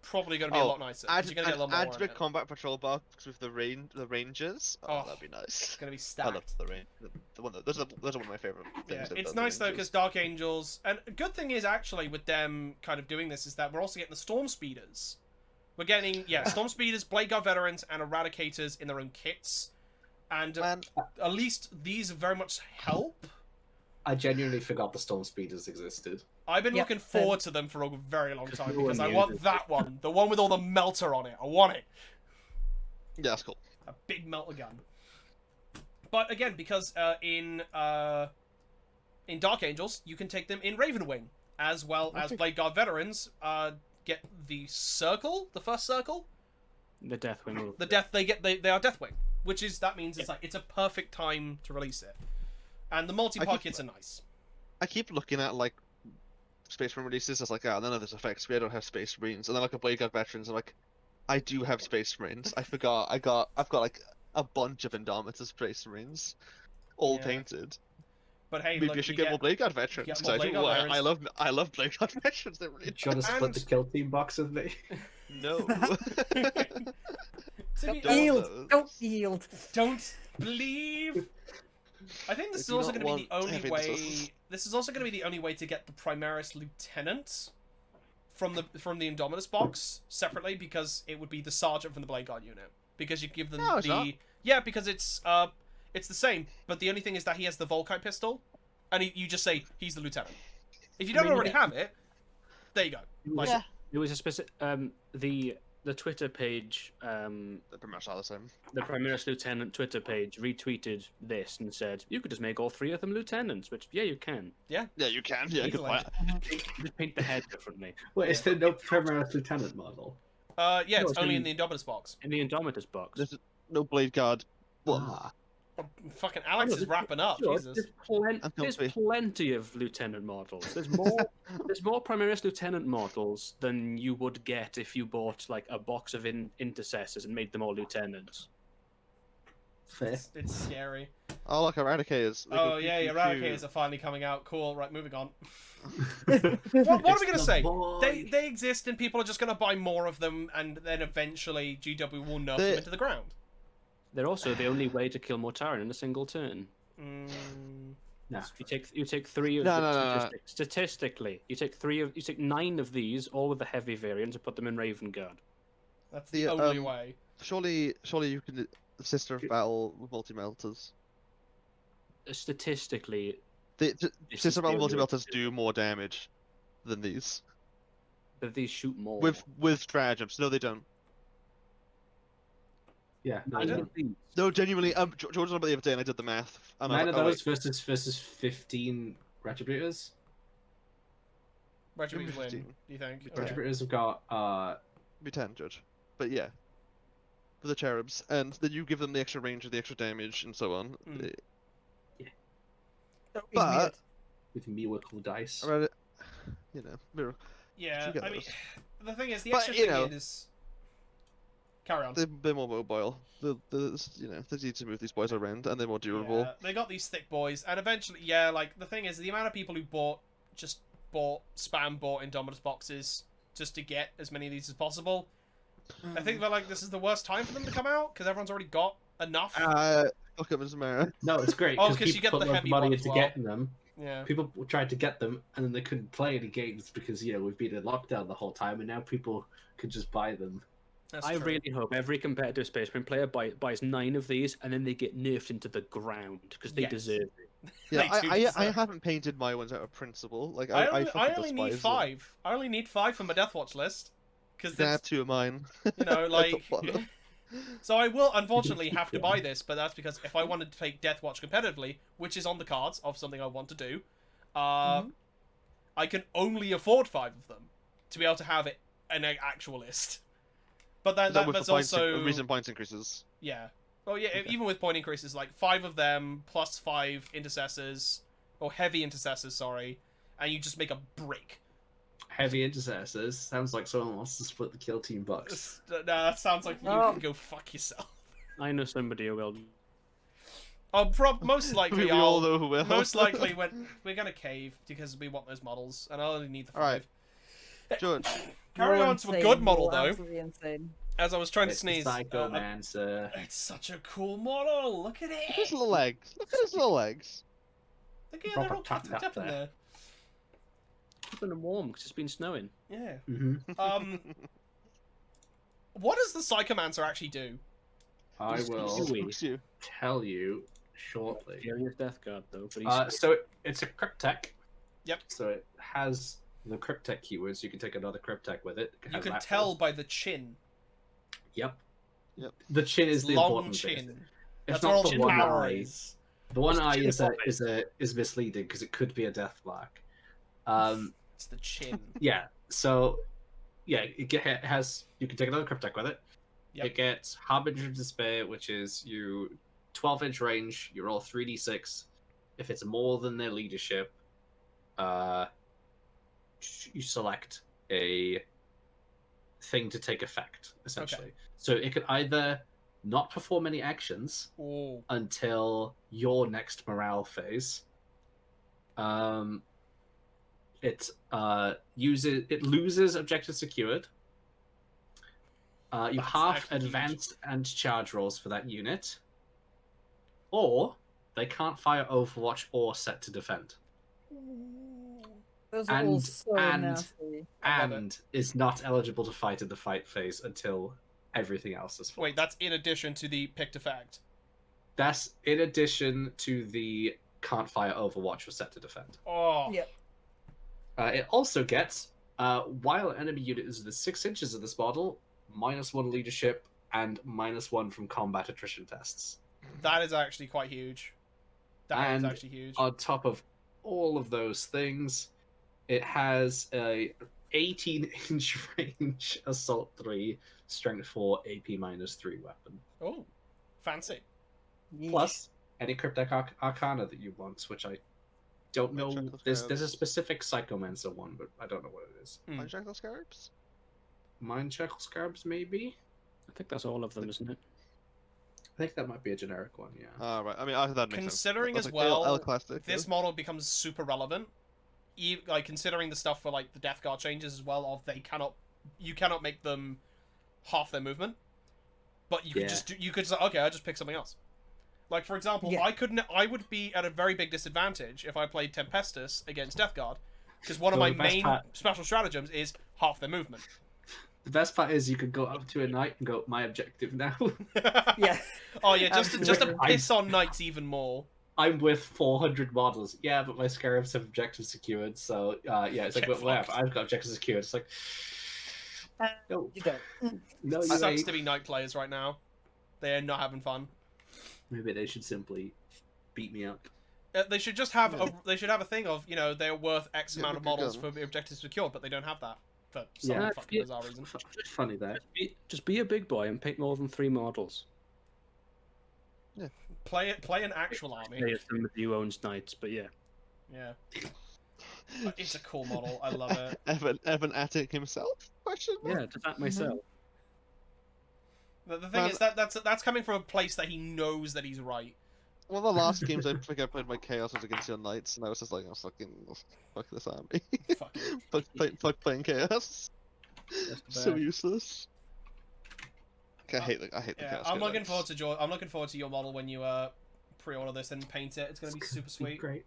is probably going to be a lot nicer. 'Cause you're going to get a lot more add in the it. combat patrol box with the rangers. Oh, that'd be nice. It's going to be I stacked. love the range. Those are one of my favorite things. Yeah, they've it's done, the nice though Rangers. because Dark Angels, and a good thing is actually with them kind of doing this is that we're also getting the Storm Speeders. We're getting Storm Speeders, Blade Guard veterans, and Eradicators in their own kits, and at least these very much help. I genuinely forgot the Storm Speeders existed. I've been looking forward to them for a very long time because I want that one, the one with all the melter on it. I want it. Yeah, that's cool. A big melter gun. But again, because in Dark Angels, you can take them in Ravenwing, as well as Blade Guard veterans get the circle, the first circle. The Deathwing. They are Deathwing, which is that means it's a perfect time to release it, and the multi-part kits are nice. I keep looking at like Space Marine releases. It's like, none of this affects me. I don't have Space Marines, and then like a Blade Guard veterans. I'm like, I do have Space Marines. I forgot. I've got like a bunch of Indomitus Space Marines, all painted. But hey, maybe I should get more Blade Guard veterans. I love Blade Guard veterans. They're really. Do you want to split the kill team box with me? No. Don't yield. Don't believe. I think this is also going to be the only way. This is also going to be the only way to get the Primaris Lieutenant from the Indomitus box separately, because it would be the Sergeant from the Blade Guard unit, because you give them because it's the same, but the only thing is that he has the Volkite pistol, and you just say he's the Lieutenant. If you don't already have it, there you go. It was a specific the Twitter page. They're pretty much all the same. The Primaris Lieutenant Twitter page retweeted this and said, "You could just make all three of them lieutenants." Which, you can. Yeah, you can. Yeah, Just paint the head differently. Wait, is there no Primaris Lieutenant model? It's only in the Indomitus box. In the Indomitus box. There's no Blade Guard. Fucking Alex is wrapping up. Sure, Jesus. There's plenty of lieutenant models. There's more Primaris Lieutenant models than you would get if you bought like a box of Intercessors and made them all lieutenants. Fair. It's scary. Oh, look, Eradicators. Eradicators are finally coming out. Cool. Right, moving on. what are we gonna say? They exist, and people are just gonna buy more of them, and then eventually GW will nerf them into the ground. They're also the only way to kill Mortaran in a single turn. No. You take three of statistically. You take 9 of these, all with the heavy variant, and put them in Raven Guard. That's the only way. Surely you can Sister of Battle with multi-melters. Statistically, Sister of Battle multi-melters do more damage than these. But these shoot more. With stratagems. No, they don't. Yeah, no, genuinely. George was on about the other day, and I did the math. 9 of those versus 15 Retributors. Retributors win. Do you think? Retributors have got be 10, Judge. But yeah, for the cherubs, and then you give them the extra range and the extra damage, and so on. But with miracle dice, miracle. Yeah, I mean, the thing is, the extra thing is. Carry on. They're more mobile. They need to move these boys around, and they're more durable. Yeah, they got these thick boys, and eventually, the thing is, the amount of people who bought Indomitus boxes just to get as many of these as possible. I think they're like, this is the worst time for them to come out, because everyone's already got enough. Fuck up, Mara. No, it's great. Because you get the heavy money ones into getting them. Yeah. People tried to get them, and then they couldn't play any games because we've been in lockdown the whole time, and now people can just buy them. I really hope every competitive Space Marine player buys 9 of these, and then they get nerfed into the ground because they deserve it. Yeah, I haven't painted my ones out of principle. Like I only need 5. I only need 5 for my Death Watch list. Because that's 2 of mine. So I will unfortunately have to buy this, but that's because if I wanted to take Death Watch competitively, which is on the cards of something I want to do, I can only afford 5 of them to be able to have it an actual list. But that's also reason points increases. Yeah. Well, yeah. Okay. Even with point increases, like 5 of them plus 5 intercessors or heavy intercessors, sorry, and you just make a brick. Heavy Intercessors sounds like someone wants to split the kill team box. No, that sounds like you can go fuck yourself. I know somebody who will. Most likely we all know who will. Most likely when we're gonna cave because we want those models, and I'll only need the 5. George. Carry You're on to a insane, good model, you're though. Absolutely insane. As I was trying to It's sneeze. Psycho Man, sir. It's such a cool model. Look at Look at it. his little legs. Look at his little legs. Look at Proper they're all tucked tucked up up in there. Keeping them warm because it's been snowing. Yeah. Mm-hmm. What does the Psychomancer actually do? I will Spooks you. tell you shortly. Furious Death Guard, though. But he's So it's a Cryptek. Yep. So it has the Cryptek keywords. You can take another Cryptek with it. You can tell by the chin. Yep. Yep. The chin is It's the long important chin. bit. That's It's where all not the the one power eye. is. The one It's the eye chin is misleading because it could be a death mark. It's the chin. Yeah. So yeah, it has. You can take another Cryptek with it. Yep. It gets Harbinger of Despair, which is you 12-inch range. You roll 3d6. If it's more than their leadership, you select a thing to take effect, essentially. Okay. So it can either not perform any actions Oh. until your next morale phase. It loses objective secured. You That's half actually huge. advanced and charge rolls for that unit, or they can't fire Overwatch or set to defend, Those are all And- so and- nasty. I love and is not eligible to fight in the fight phase until everything else is fought. Wait, that's in addition to the picked effect. That's in addition to the can't fire Overwatch or set to defend. Oh. Yeah. It also gets, while an enemy unit is within 6 inches of this model, -1 leadership and -1 from combat attrition tests. That is actually quite huge. That is And actually huge. On top of all of those things, it has a 18-inch range Assault 3, Strength 4, AP -3 weapon. Oh, fancy. Yeesh. Plus, any Cryptek Arcana that you want, which I don't know. Shackle There's a Scarabs. specific Psychomancer one, but I don't know what it is. Hmm. Mind Shackle Scarabs? Mind Shackle Scarabs, maybe? I think that's all of them, isn't it? I think that might be a generic one, yeah. Ah, right. I mean, I that makes Considering sense. as I was like, well, L classic. this model becomes super relevant. Like considering the stuff for like the Death Guard changes as well. Of you cannot make them half their movement, but you could Yeah. just you could just okay, I just pick something else. Like for example, Yeah. I would be at a very big disadvantage if I played Tempestus against Death Guard, because one of Well, my the best main part- special stratagems is half their movement. The best part is you could go up to a knight and go, my objective now. Yeah. Oh yeah, just to Absolutely. piss on knights even more. I'm with 400 models. Yeah, but my Scarabs have objectives secured, so yeah, it's like, Get well, fucked. I've got objectives secured. It's like, no, You don't. no, It you sucks ain't. to be knight players right now. They are not having fun. Maybe they should simply beat me up. They should just have a thing of they're worth X Yeah, amount of pick a models gun. for the objectives secured, but they don't have that for some Yeah, fucking bizarre reason. Just funny there. Just be a big boy and pick more than 3 models. Play an actual army. Say some of you owns knights, but yeah. Yeah, it's a cool model. I love it. Evan Attic himself? Question mark? Yeah, to that myself. The thing Man, is that's coming from a place that he knows that he's right. One of the last games I think I played my Chaos was against your Knights, and I was just like, oh, fuck this army. Fuck it. fuck playing Chaos. That's So bad. useless. I hate the Yeah, Chaos. I'm looking Knights. forward to your model when you pre-order this and paint it. It's gonna be super sweet. Great.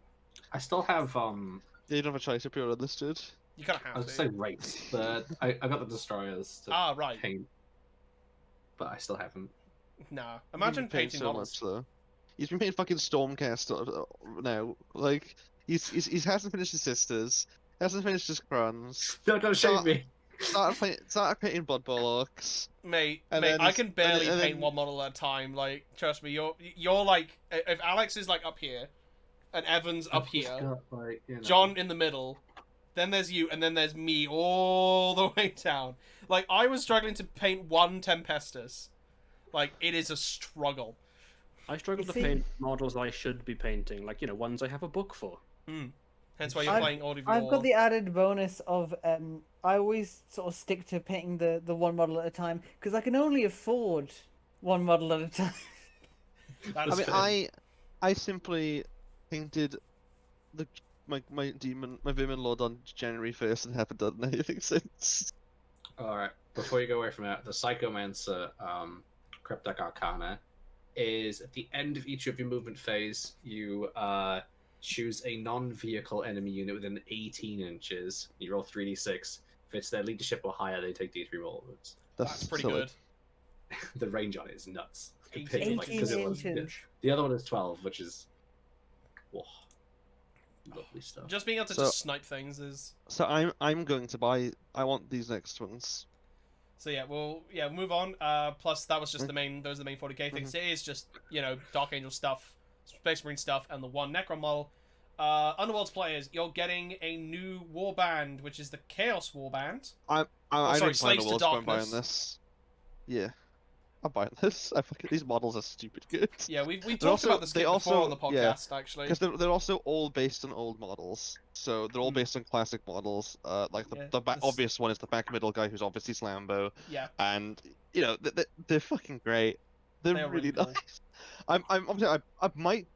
I still have Yeah, you don't have a choice if you're listed. You kind of I have was to. gonna say rates, but I got the destroyers to Ah, right. paint, but I still haven't. Nah. Imagine He's been painting so models. much though. He's been painting fucking Stormcast now. Like he hasn't finished his sisters, hasn't finished his crons. No, don't shame me. Started painting Blood Bollocks. Mate, And mate, then- I can barely and paint then- one model at a time. Like, trust me, you're like, if Alex is like up here, and Evan's up I've just here, got, like, you know, John in the middle, then there's you, and then there's me all the way down. Like, I was struggling to paint one Tempestus. Like, it is a struggle. I struggle to See- paint models I should be painting, like, ones I have a book for. Hence why you're I've- playing all of your... I've got the added bonus of I always sort of stick to painting the one model at a time because I can only afford one model at a time. That's I mean, fair. I simply painted the my Vermin Lord on January 1st and haven't done anything since. Alright, before you go away from that, the Psychomancer Cryptic Arcana is at the end of each of your movement phase, you choose a non-vehicle enemy unit within 18 inches. You roll 3d6. If it's their leadership or higher, they take d3 roll wounds. That's pretty silly. good. The range on it is nuts. 18 inches. The other one is 12, which is... Whoa. Lovely stuff. Just being able to So- just snipe things is... So I'm going to buy. I want these next ones. So yeah, we'll move on. Plus that was just the main. Those are the main 40k things. It is just Dark Angel stuff, Space Marine stuff, and the one Necron model. Underworld's players, you're getting a new warband, which is the Chaos warband. I sorry, didn't buy Slaves the to walls, but I'm Darkness. buying this. Yeah, I'm buying this. These models are stupid good. Yeah, we talked also- about this they before also- on the yeah, podcast actually. Because they're also all based on old models. So they're all based on classic models. Like Yeah, the this- obvious one is the back middle guy who's obviously Slambo, Yeah, and they're fucking great. They're They are really really cool. nice. I'm obviously I might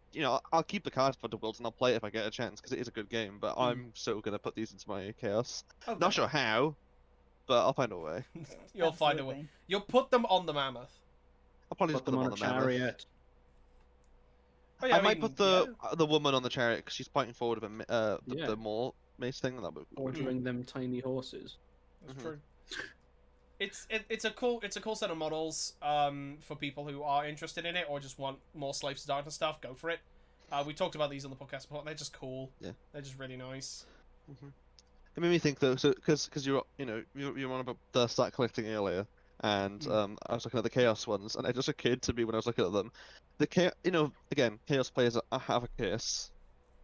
I'll keep the cards for the Worlds and I'll play it if I get a chance because it is a good game. But I'm so gonna put these into my chaos. oh, Not sure how, but I'll find a way. You'll find a way. Absolutely. You'll put them on the Mammoth. I'll probably Put just put them on a the Mammoth. chariot. Oh, yeah, I might mean, put the woman on the chariot because she's pointing forward with Yeah. the more mace thing. That would Ordering them tiny horses. That's Mhm. true. It's a cool set of models for people who are interested in it or just want more Slaves to Darkness stuff. Go for it. We talked about these on the podcast before. They're just cool. Yeah. They're just really nice. It made me think though, so because you're on about the start collecting earlier, and I was looking at the chaos ones, and it just occurred to me when I was looking at them, the again chaos players have a curse,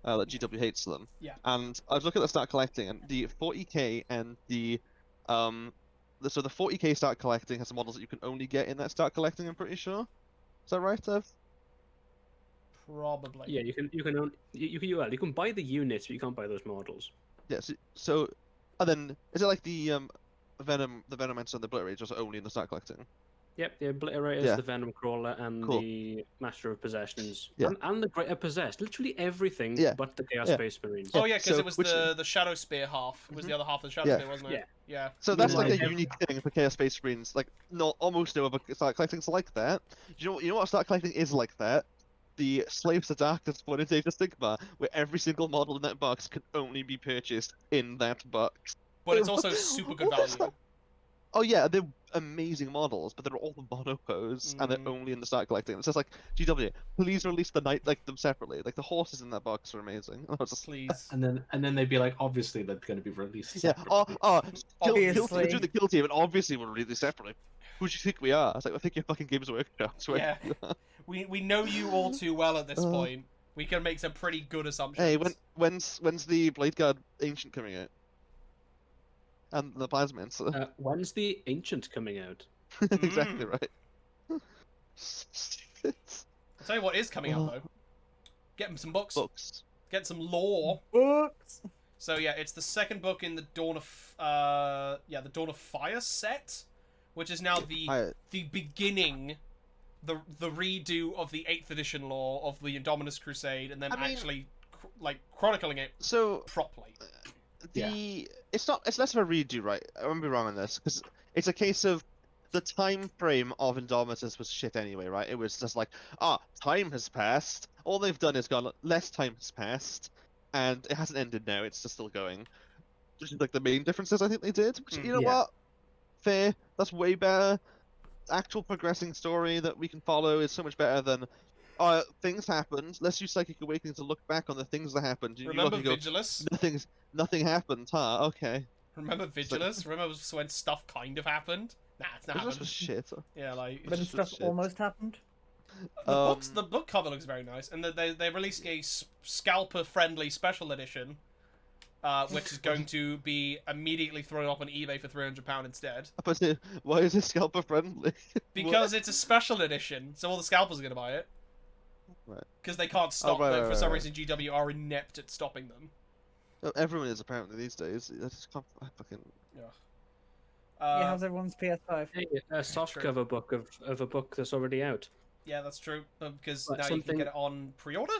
that GW hates them. Yeah. And I was looking at the start collecting, and the 40k and the 40k start collecting has some models that you can only get in that start collecting. I'm pretty sure. Is that right, Ev? Probably. Yeah, you can buy the units, but you can't buy those models. Yeah. So and then is it like the Venomancer and the Obliterator are also only in the start collecting? Yep, the Obliterators, Yeah. the Venom Crawler, and Cool. the Master of Possessions. Yeah. And the Greater Possessed. Literally everything Yeah. but the Chaos Yeah. Space Marines. Oh yeah, because So it was which- the Shadow Spear half. It was the other half of the Shadow Yeah. Spear, wasn't it? Yeah. So that's like a Like unique thing for Chaos Space Marines. Like, almost no other start collecting's like that. You know what start collecting is like that? The Slaves to Darkness one in Age of Sigmar, where every single model in that box can only be purchased in that box. But it's also super good value. Oh yeah, they're amazing models, but they're all monopos, and Mhm. they're only in the start collecting. It's just like, GW, please release the them separately. Like, the horses in that box are amazing. I was just, Please. And then they'd be like, obviously they're going to be released yeah, separately. Obviously. do the kill team, and obviously we'll release these separately. Who do you think we are? It's like, I think you're fucking Games Workshop. Yeah. We know you all too well at this point. We can make some pretty good assumptions. Hey, when's the Blade Guard Ancient coming out? And the Plasmancer. When's the Ancient coming out? Exactly right. Stupid. I'll tell you what is coming out though. Get them some books. Books. Get some lore. Books. So yeah, it's the second book in the Dawn of Fire set, which is now the beginning, the redo of the 8th edition lore of the Indominus Crusade, and then actually chronicling it So properly. it's less of a redo, right? I won't be wrong on this, because it's a case of the time frame of Indomitus was shit anyway, right? It was just like, time has passed. All they've done is gone, less time has passed, and it hasn't ended now. It's just still going. Which is like the main differences I think they did. Which, you know Yeah. what? Fair. That's way better. Actual progressing story that we can follow is so much better than. Things happened. Let's use Psychic Awakening to look back on the things that happened. You Remember look and go, Vigilus? Nothing happened, huh? Okay. Remember Vigilus? Remember when stuff kind of happened? Nah, it's not This happened. was shit. Yeah, like When just stuff shit. almost happened. the book cover looks very nice, and they released a scalper friendly special edition, which is going to be immediately thrown up on eBay for £300 instead. But why is it scalper friendly? Because it's a special edition, so all the scalpers are going to buy it. Right. Because they can't stop right, them. right, For some right. reason, GW are inept at stopping them. Well, everyone is apparently these days. I just can't fucking. Yeah, Uh, how's everyone's PS5? Hey, a soft True. cover book of a book that's already out. yeah, that's true. Because But now you can something- get it on pre-order.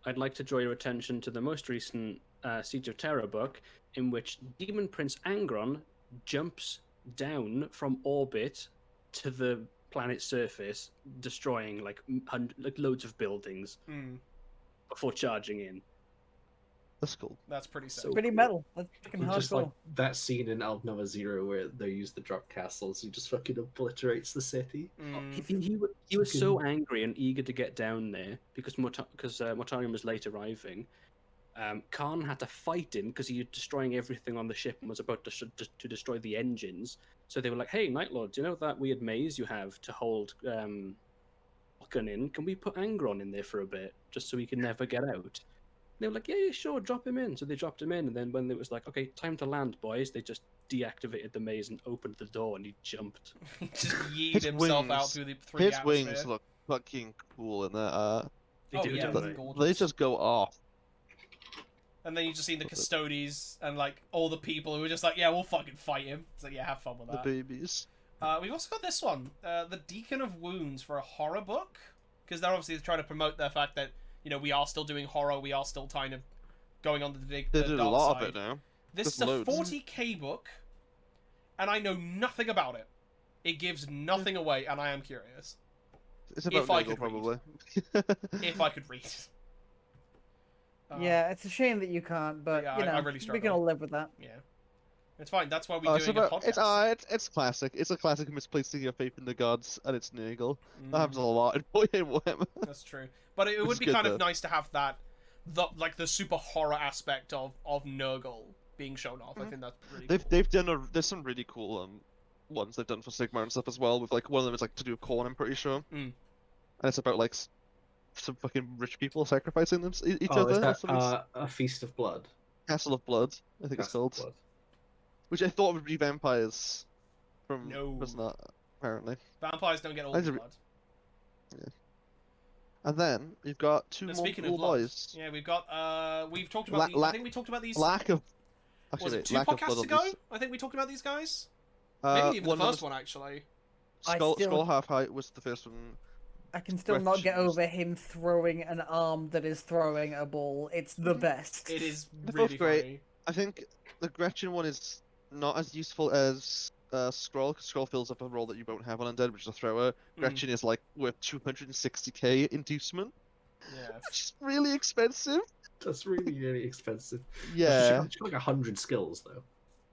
I'd like to draw your attention to the most recent Siege of Terror book, in which Demon Prince Angron jumps down from orbit to the planet's surface, destroying like loads of buildings before charging in. That's cool. That's pretty sick. So Pretty metal. That's fucking Just hardcore. like that scene in Aldnoah Zero where they use the drop castles, he just fucking obliterates the city. He was so angry and eager to get down there because Mortarion was late arriving. Khan had to fight him because he was destroying everything on the ship and was about to destroy the engines. So they were like, "Hey, Night Lord, do you know that weird maze you have to hold Vulcan in? Can we put Angron in there for a bit just so he can never get out?" They were like, yeah, sure, drop him in. So they dropped him in, and then when it was like, okay, time to land, boys, they just deactivated the maze and opened the door, and he jumped. He just yeeted himself out through the His atmosphere. wings look fucking cool in that. They do, yeah, don't They just go off. And then you just see the Custodies and like all the people who are just like, yeah, we'll fucking fight him. It's like, yeah, have fun with The that. babies. We've also got this one, the Deacon of Wounds for a horror book, because they're obviously trying to promote the fact that we are still doing horror, we are still kind of going on the They did a lot side. of it now. This Just is a loads. 40k book, and I know nothing about it. It gives nothing away, and I am curious. It's about If I Nagel, could read. probably. If I could read. Yeah, it's a shame that you can't, but yeah, you know, I really we struggle. can all live with that. Yeah. It's fine, that's why we're It's doing a about, podcast. it's classic. It's a classic of misplacing your faith in the gods, and it's Nagel. Mm. That happens a lot in Warhammer. That's true. But it Which would is be good, kind of though. nice to have that, the super horror aspect of Nurgle being shown off. I think that's really cool. They've done there's some really cool ones they've done for Sigmar and stuff as well. With like one of them is like to do with corn, I'm pretty sure. Mm. And it's about like some fucking rich people sacrificing each Oh, other. is or that something. a Feast of Blood? Castle of Blood, I think it's Castle of called. Blood. Which I thought would be vampires. From No. was not apparently. Vampires don't get all I the just- blood. And then you've got two Now, more speaking cool of blood, boys. yeah, we've got we've talked about La- I think we talked about these. Lack of. Was Actually, it 2 lack of podcasts blood on ago? these. I think we talked about these guys. Maybe even the One of first them one actually. I Skull, still- Skull Half Height was the first one. I can still not get Gretchen was- over him throwing an arm that is throwing a ball. It's the best. It is They're really both great. funny. I think the Gretchen one is not as useful as Skrull, because Skrull fills up a role that you won't have on Undead, which is a thrower. Gretchen is like worth 260k inducement, Yeah. which is really expensive. That's really, really expensive. Yeah, She's got like 100 skills though.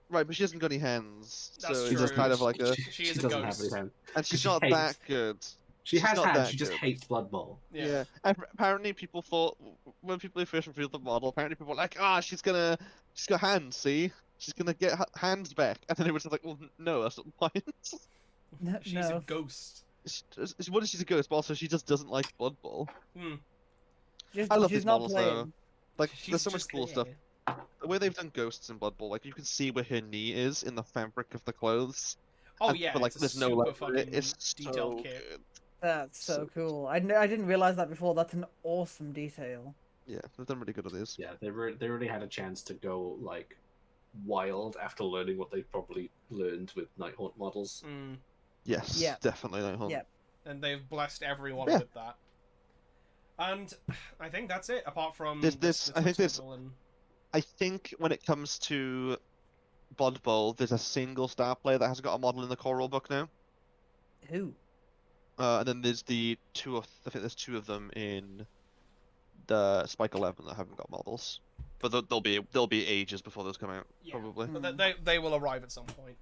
right, but she hasn't got any hands, That's so true. it's just kind of like a. She is a doesn't have ghost. any hands. And she's she not hates- that good. She She's has not hands. that She just good. hates Blood Bowl. Yeah. Apparently, people thought when people first revealed the model, apparently people were like, she's got hands. See, she's gonna get hands back, and then it was like, well, no, that's not the point. No, She's no. a ghost. What is she's a ghost, but also she just doesn't like Blood Bowl. Hmm. Just, I love she's these not models playing. though. Like, She's there's so much just cool stuff. there. The way they've done ghosts in Blood Bowl, like you can see where her knee is in the fabric of the clothes. Oh and- yeah, but like it's a there's no super leather in it. fucking It's detailed so kit. good. That's so So- cool. I didn't realize that before. That's an awesome detail. Yeah, they've done really good at this. Yeah, they really had a chance to go like wild after learning what they probably learned with Nighthaunt models. Mm. Yes, Yeah. definitely. Nighthaunt. Yeah. And they've blessed everyone Yeah. with that. And I think that's it. Apart from There's the this- I think there's- Tuxedo and... I think when it comes to Blood Bowl, there's a single star player that has got a model in the core rulebook now. Who? And then there's I think there's two of them in the Spike 11 that haven't got models. But they'll be ages before those come out, Yeah. probably. But they will arrive at some point.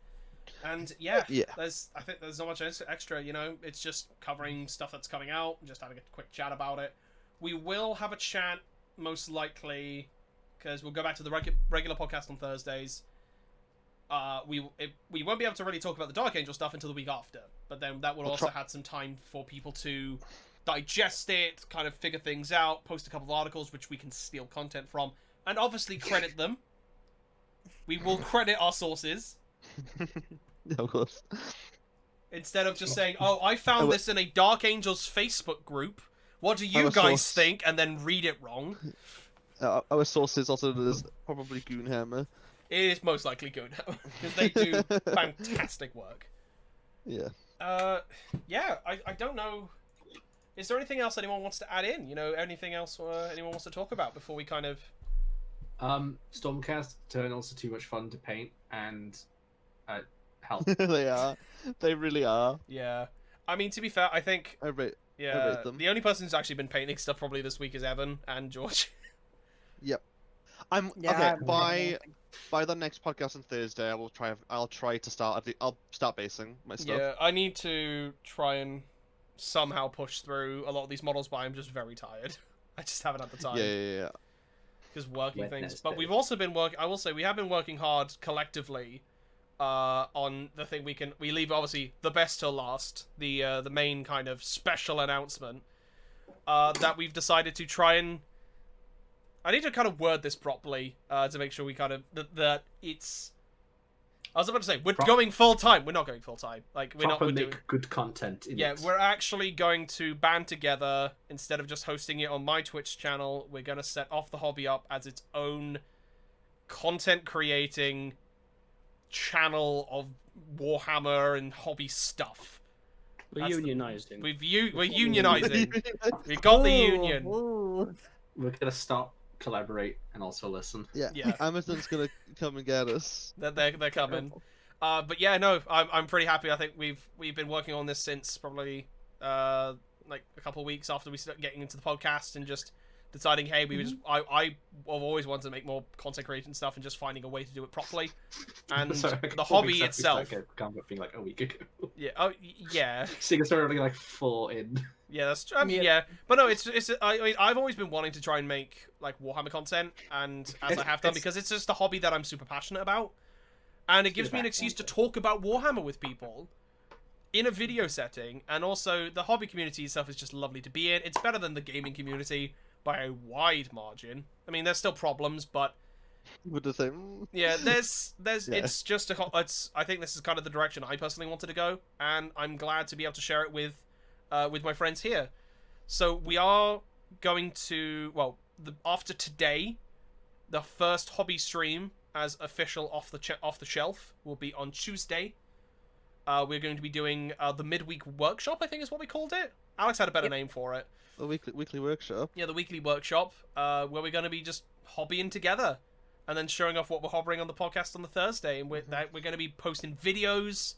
And yeah, Yeah. I think there's not much extra, it's just covering stuff that's coming out, just having a quick chat about it. We will have a chat, most likely, because we'll go back to the regular podcast on Thursdays. We won't be able to really talk about the Dark Angel stuff until the week after, but then that will We'll also try- have some time for people to digest it, kind of figure things out, post a couple of articles which we can steal content from, and obviously credit them. We will credit our sources. Yeah, of course. Instead of just saying, "Oh, I found this in a Dark Angels Facebook group. What do you Our guys source- think?" And then read it wrong. Our sources also there's probably Goonhammer. It is most likely good because they do fantastic work. Yeah. Yeah. I don't know. is there anything else anyone wants to add in? You know, anything else anyone wants to talk about before we kind of... Stormcast Eternals are too much fun to paint and help. They really are. Yeah. I mean, to be fair, I think... I rate them. The only person who's actually been painting stuff probably this week is Evan and George. Yep. By the next podcast on Thursday, I'll try to start. I'll start basing my stuff. Yeah, I need to try and somehow push through a lot of these models, but I'm just very tired. I just haven't had the time. Yeah. Because working things. But we've also been working... I will say, we have been working hard collectively on the thing we leave, obviously, the best till last. The main kind of special announcement. That we've decided to try and... I need to kind of word this properly to make sure we kind of... That it's... I was about to say, we're going full-time. We're not going full-time. Like, we're doing good content in it. We're actually going to band together. Instead of just hosting it on my Twitch channel, we're going to set Off the Hobby up as its own content-creating channel of Warhammer and hobby stuff. We're unionizing. We're unionizing. We got the union. Ooh. We're going to stop, collaborate, and also listen. Yeah. Amazon's gonna come and get us. They're coming. But yeah, no, I'm pretty happy. I think we've been working on this since probably like a couple of weeks after we started getting into the podcast and just deciding, hey, I've always wanted to make more content creation stuff and just finding a way to do it properly. And the hobby itself. Being like a week ago. Yeah. Oh yeah. Seeing us already like 4 in. Yeah, that's true. I mean, yeah, but no, it's. I mean, I've always been wanting to try and make like Warhammer content, and I have done because it's just a hobby that I'm super passionate about, and it gives me an excuse to talk about Warhammer with people in a video setting, and also the hobby community itself is just lovely to be in. It's better than the gaming community by a wide margin. I mean, there's still problems, but With the same. yeah, there's it's just I think this is kind of the direction I personally wanted to go, and I'm glad to be able to share it with my friends here. So we are going to, well, after today, the first hobby stream as official off the shelf will be on Tuesday. We're going to be doing the midweek workshop, I think is what we called it. Alex had a better name for it. The weekly workshop. Yeah, the weekly workshop, where we're going to be just hobbying together, and then showing off what we're hobbling on the podcast on the Thursday, and we're going to be posting videos.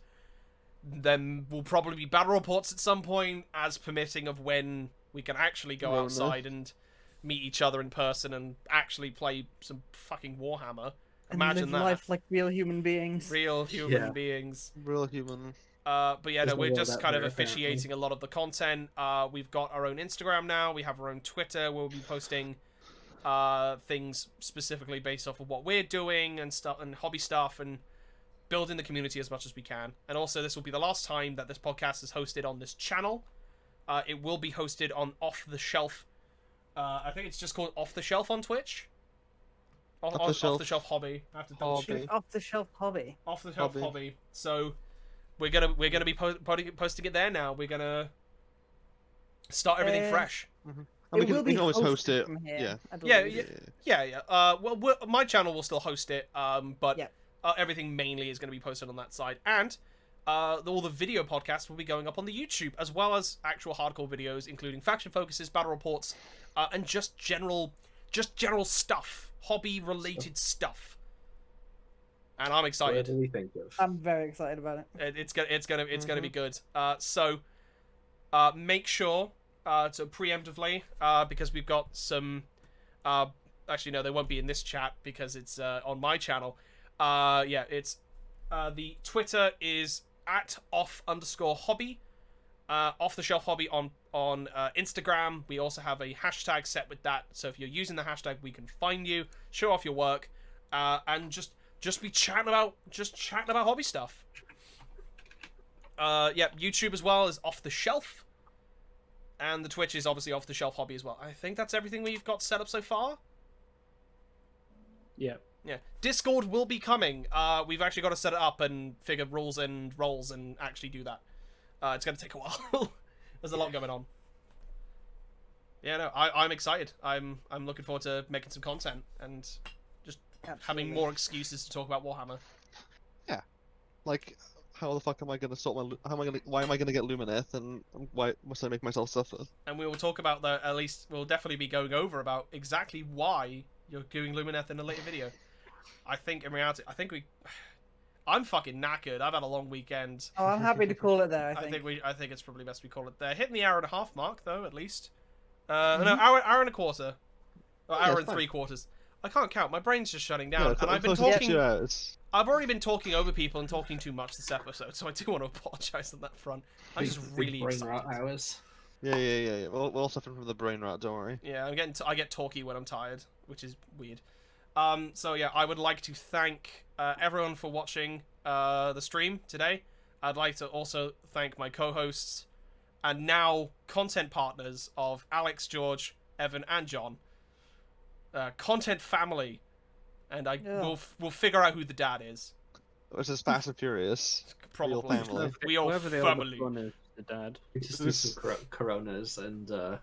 Then we'll probably be battle reports at some point, as permitting of when we can actually go outside and meet each other in person and actually play some fucking Warhammer. Imagine and live that. Life like real human beings. Real human beings. Real human. But yeah, no, we're just kind of officiating a lot of the content. We've got our own Instagram now. We have our own Twitter. We'll be posting things specifically based off of what we're doing and stuff and hobby stuff and building the community as much as we can. And also, this will be the last time that this podcast is hosted on this channel. It will be hosted on Off the Shelf. I think it's just called Off the Shelf on Twitch. Off the Shelf Hobby. I have to double check. Off the Shelf Hobby. Off the Shelf Hobby. So we're gonna be posting it there now. We're gonna start everything fresh. Mm-hmm. And we can always host it. Yeah. Well, my channel will still host it. But everything mainly is going to be posted on that side, and all the video podcasts will be going up on the YouTube, as well as actual hardcore videos, including faction focuses, battle reports, and just general stuff, hobby-related stuff. And I'm excited. What do we think of? I'm very excited about it. It's gonna be good. So make sure to preemptively, because we've got some. Actually, no, they won't be in this chat because it's on my channel. It's the Twitter is at @off_hobby, Off the Shelf Hobby on Instagram. We also have a hashtag set with that, so if you're using the hashtag, we can find you, show off your work, and just be chatting about hobby stuff. YouTube as well is Off the Shelf, and the Twitch is obviously Off the Shelf Hobby as well. I think that's everything we've got set up so far. Yeah. Yeah, Discord will be coming. We've actually got to set it up and figure rules and roles and actually do that. It's going to take a while. There's a lot going on. Yeah, no, I'm excited. I'm looking forward to making some content and just having more excuses to talk about Warhammer. Yeah, like how the fuck am I gonna sort my? Why am I gonna get Lumineth, and why must I make myself suffer? And we will talk about that. At least we'll definitely be going over about exactly why you're doing Lumineth in a later video. I think in reality, I'm fucking knackered. I've had a long weekend. Oh, I'm happy to call it there. I think. I think it's probably best we call it there. Hitting the hour and a half mark though, at least. No, hour and a quarter. Or hour and 3/4. I can't count. My brain's just shutting down, and I've been talking. I've already been talking over people and talking too much this episode, so I do want to apologize on that front. I'm just really excited. Hours. Yeah. We're all suffering from the brain rot. Don't worry. Yeah, I get talky when I'm tired, which is weird. So yeah, I would like to thank everyone for watching the stream today. I'd like to also thank my co-hosts and now content partners of Alex, George, Evan, and John. Content family, and we'll figure out who the dad is. Which is Fast and Furious. Probably. Real family. We all family. The dad. We just do some Coronas and.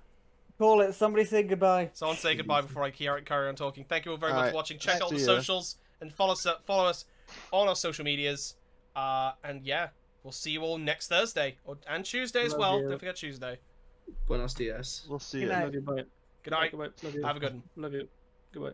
Call it. Somebody say goodbye. Someone say goodbye before I carry on talking. Thank you all very much for watching. Check out the socials and follow us on our social medias. And yeah, we'll see you all next Thursday and Tuesday as well. Don't forget Tuesday. Buenos dias. We'll see you. Good night. Love you, bye. Good night. Goodbye. Love you. Have a good one. Love you. Goodbye.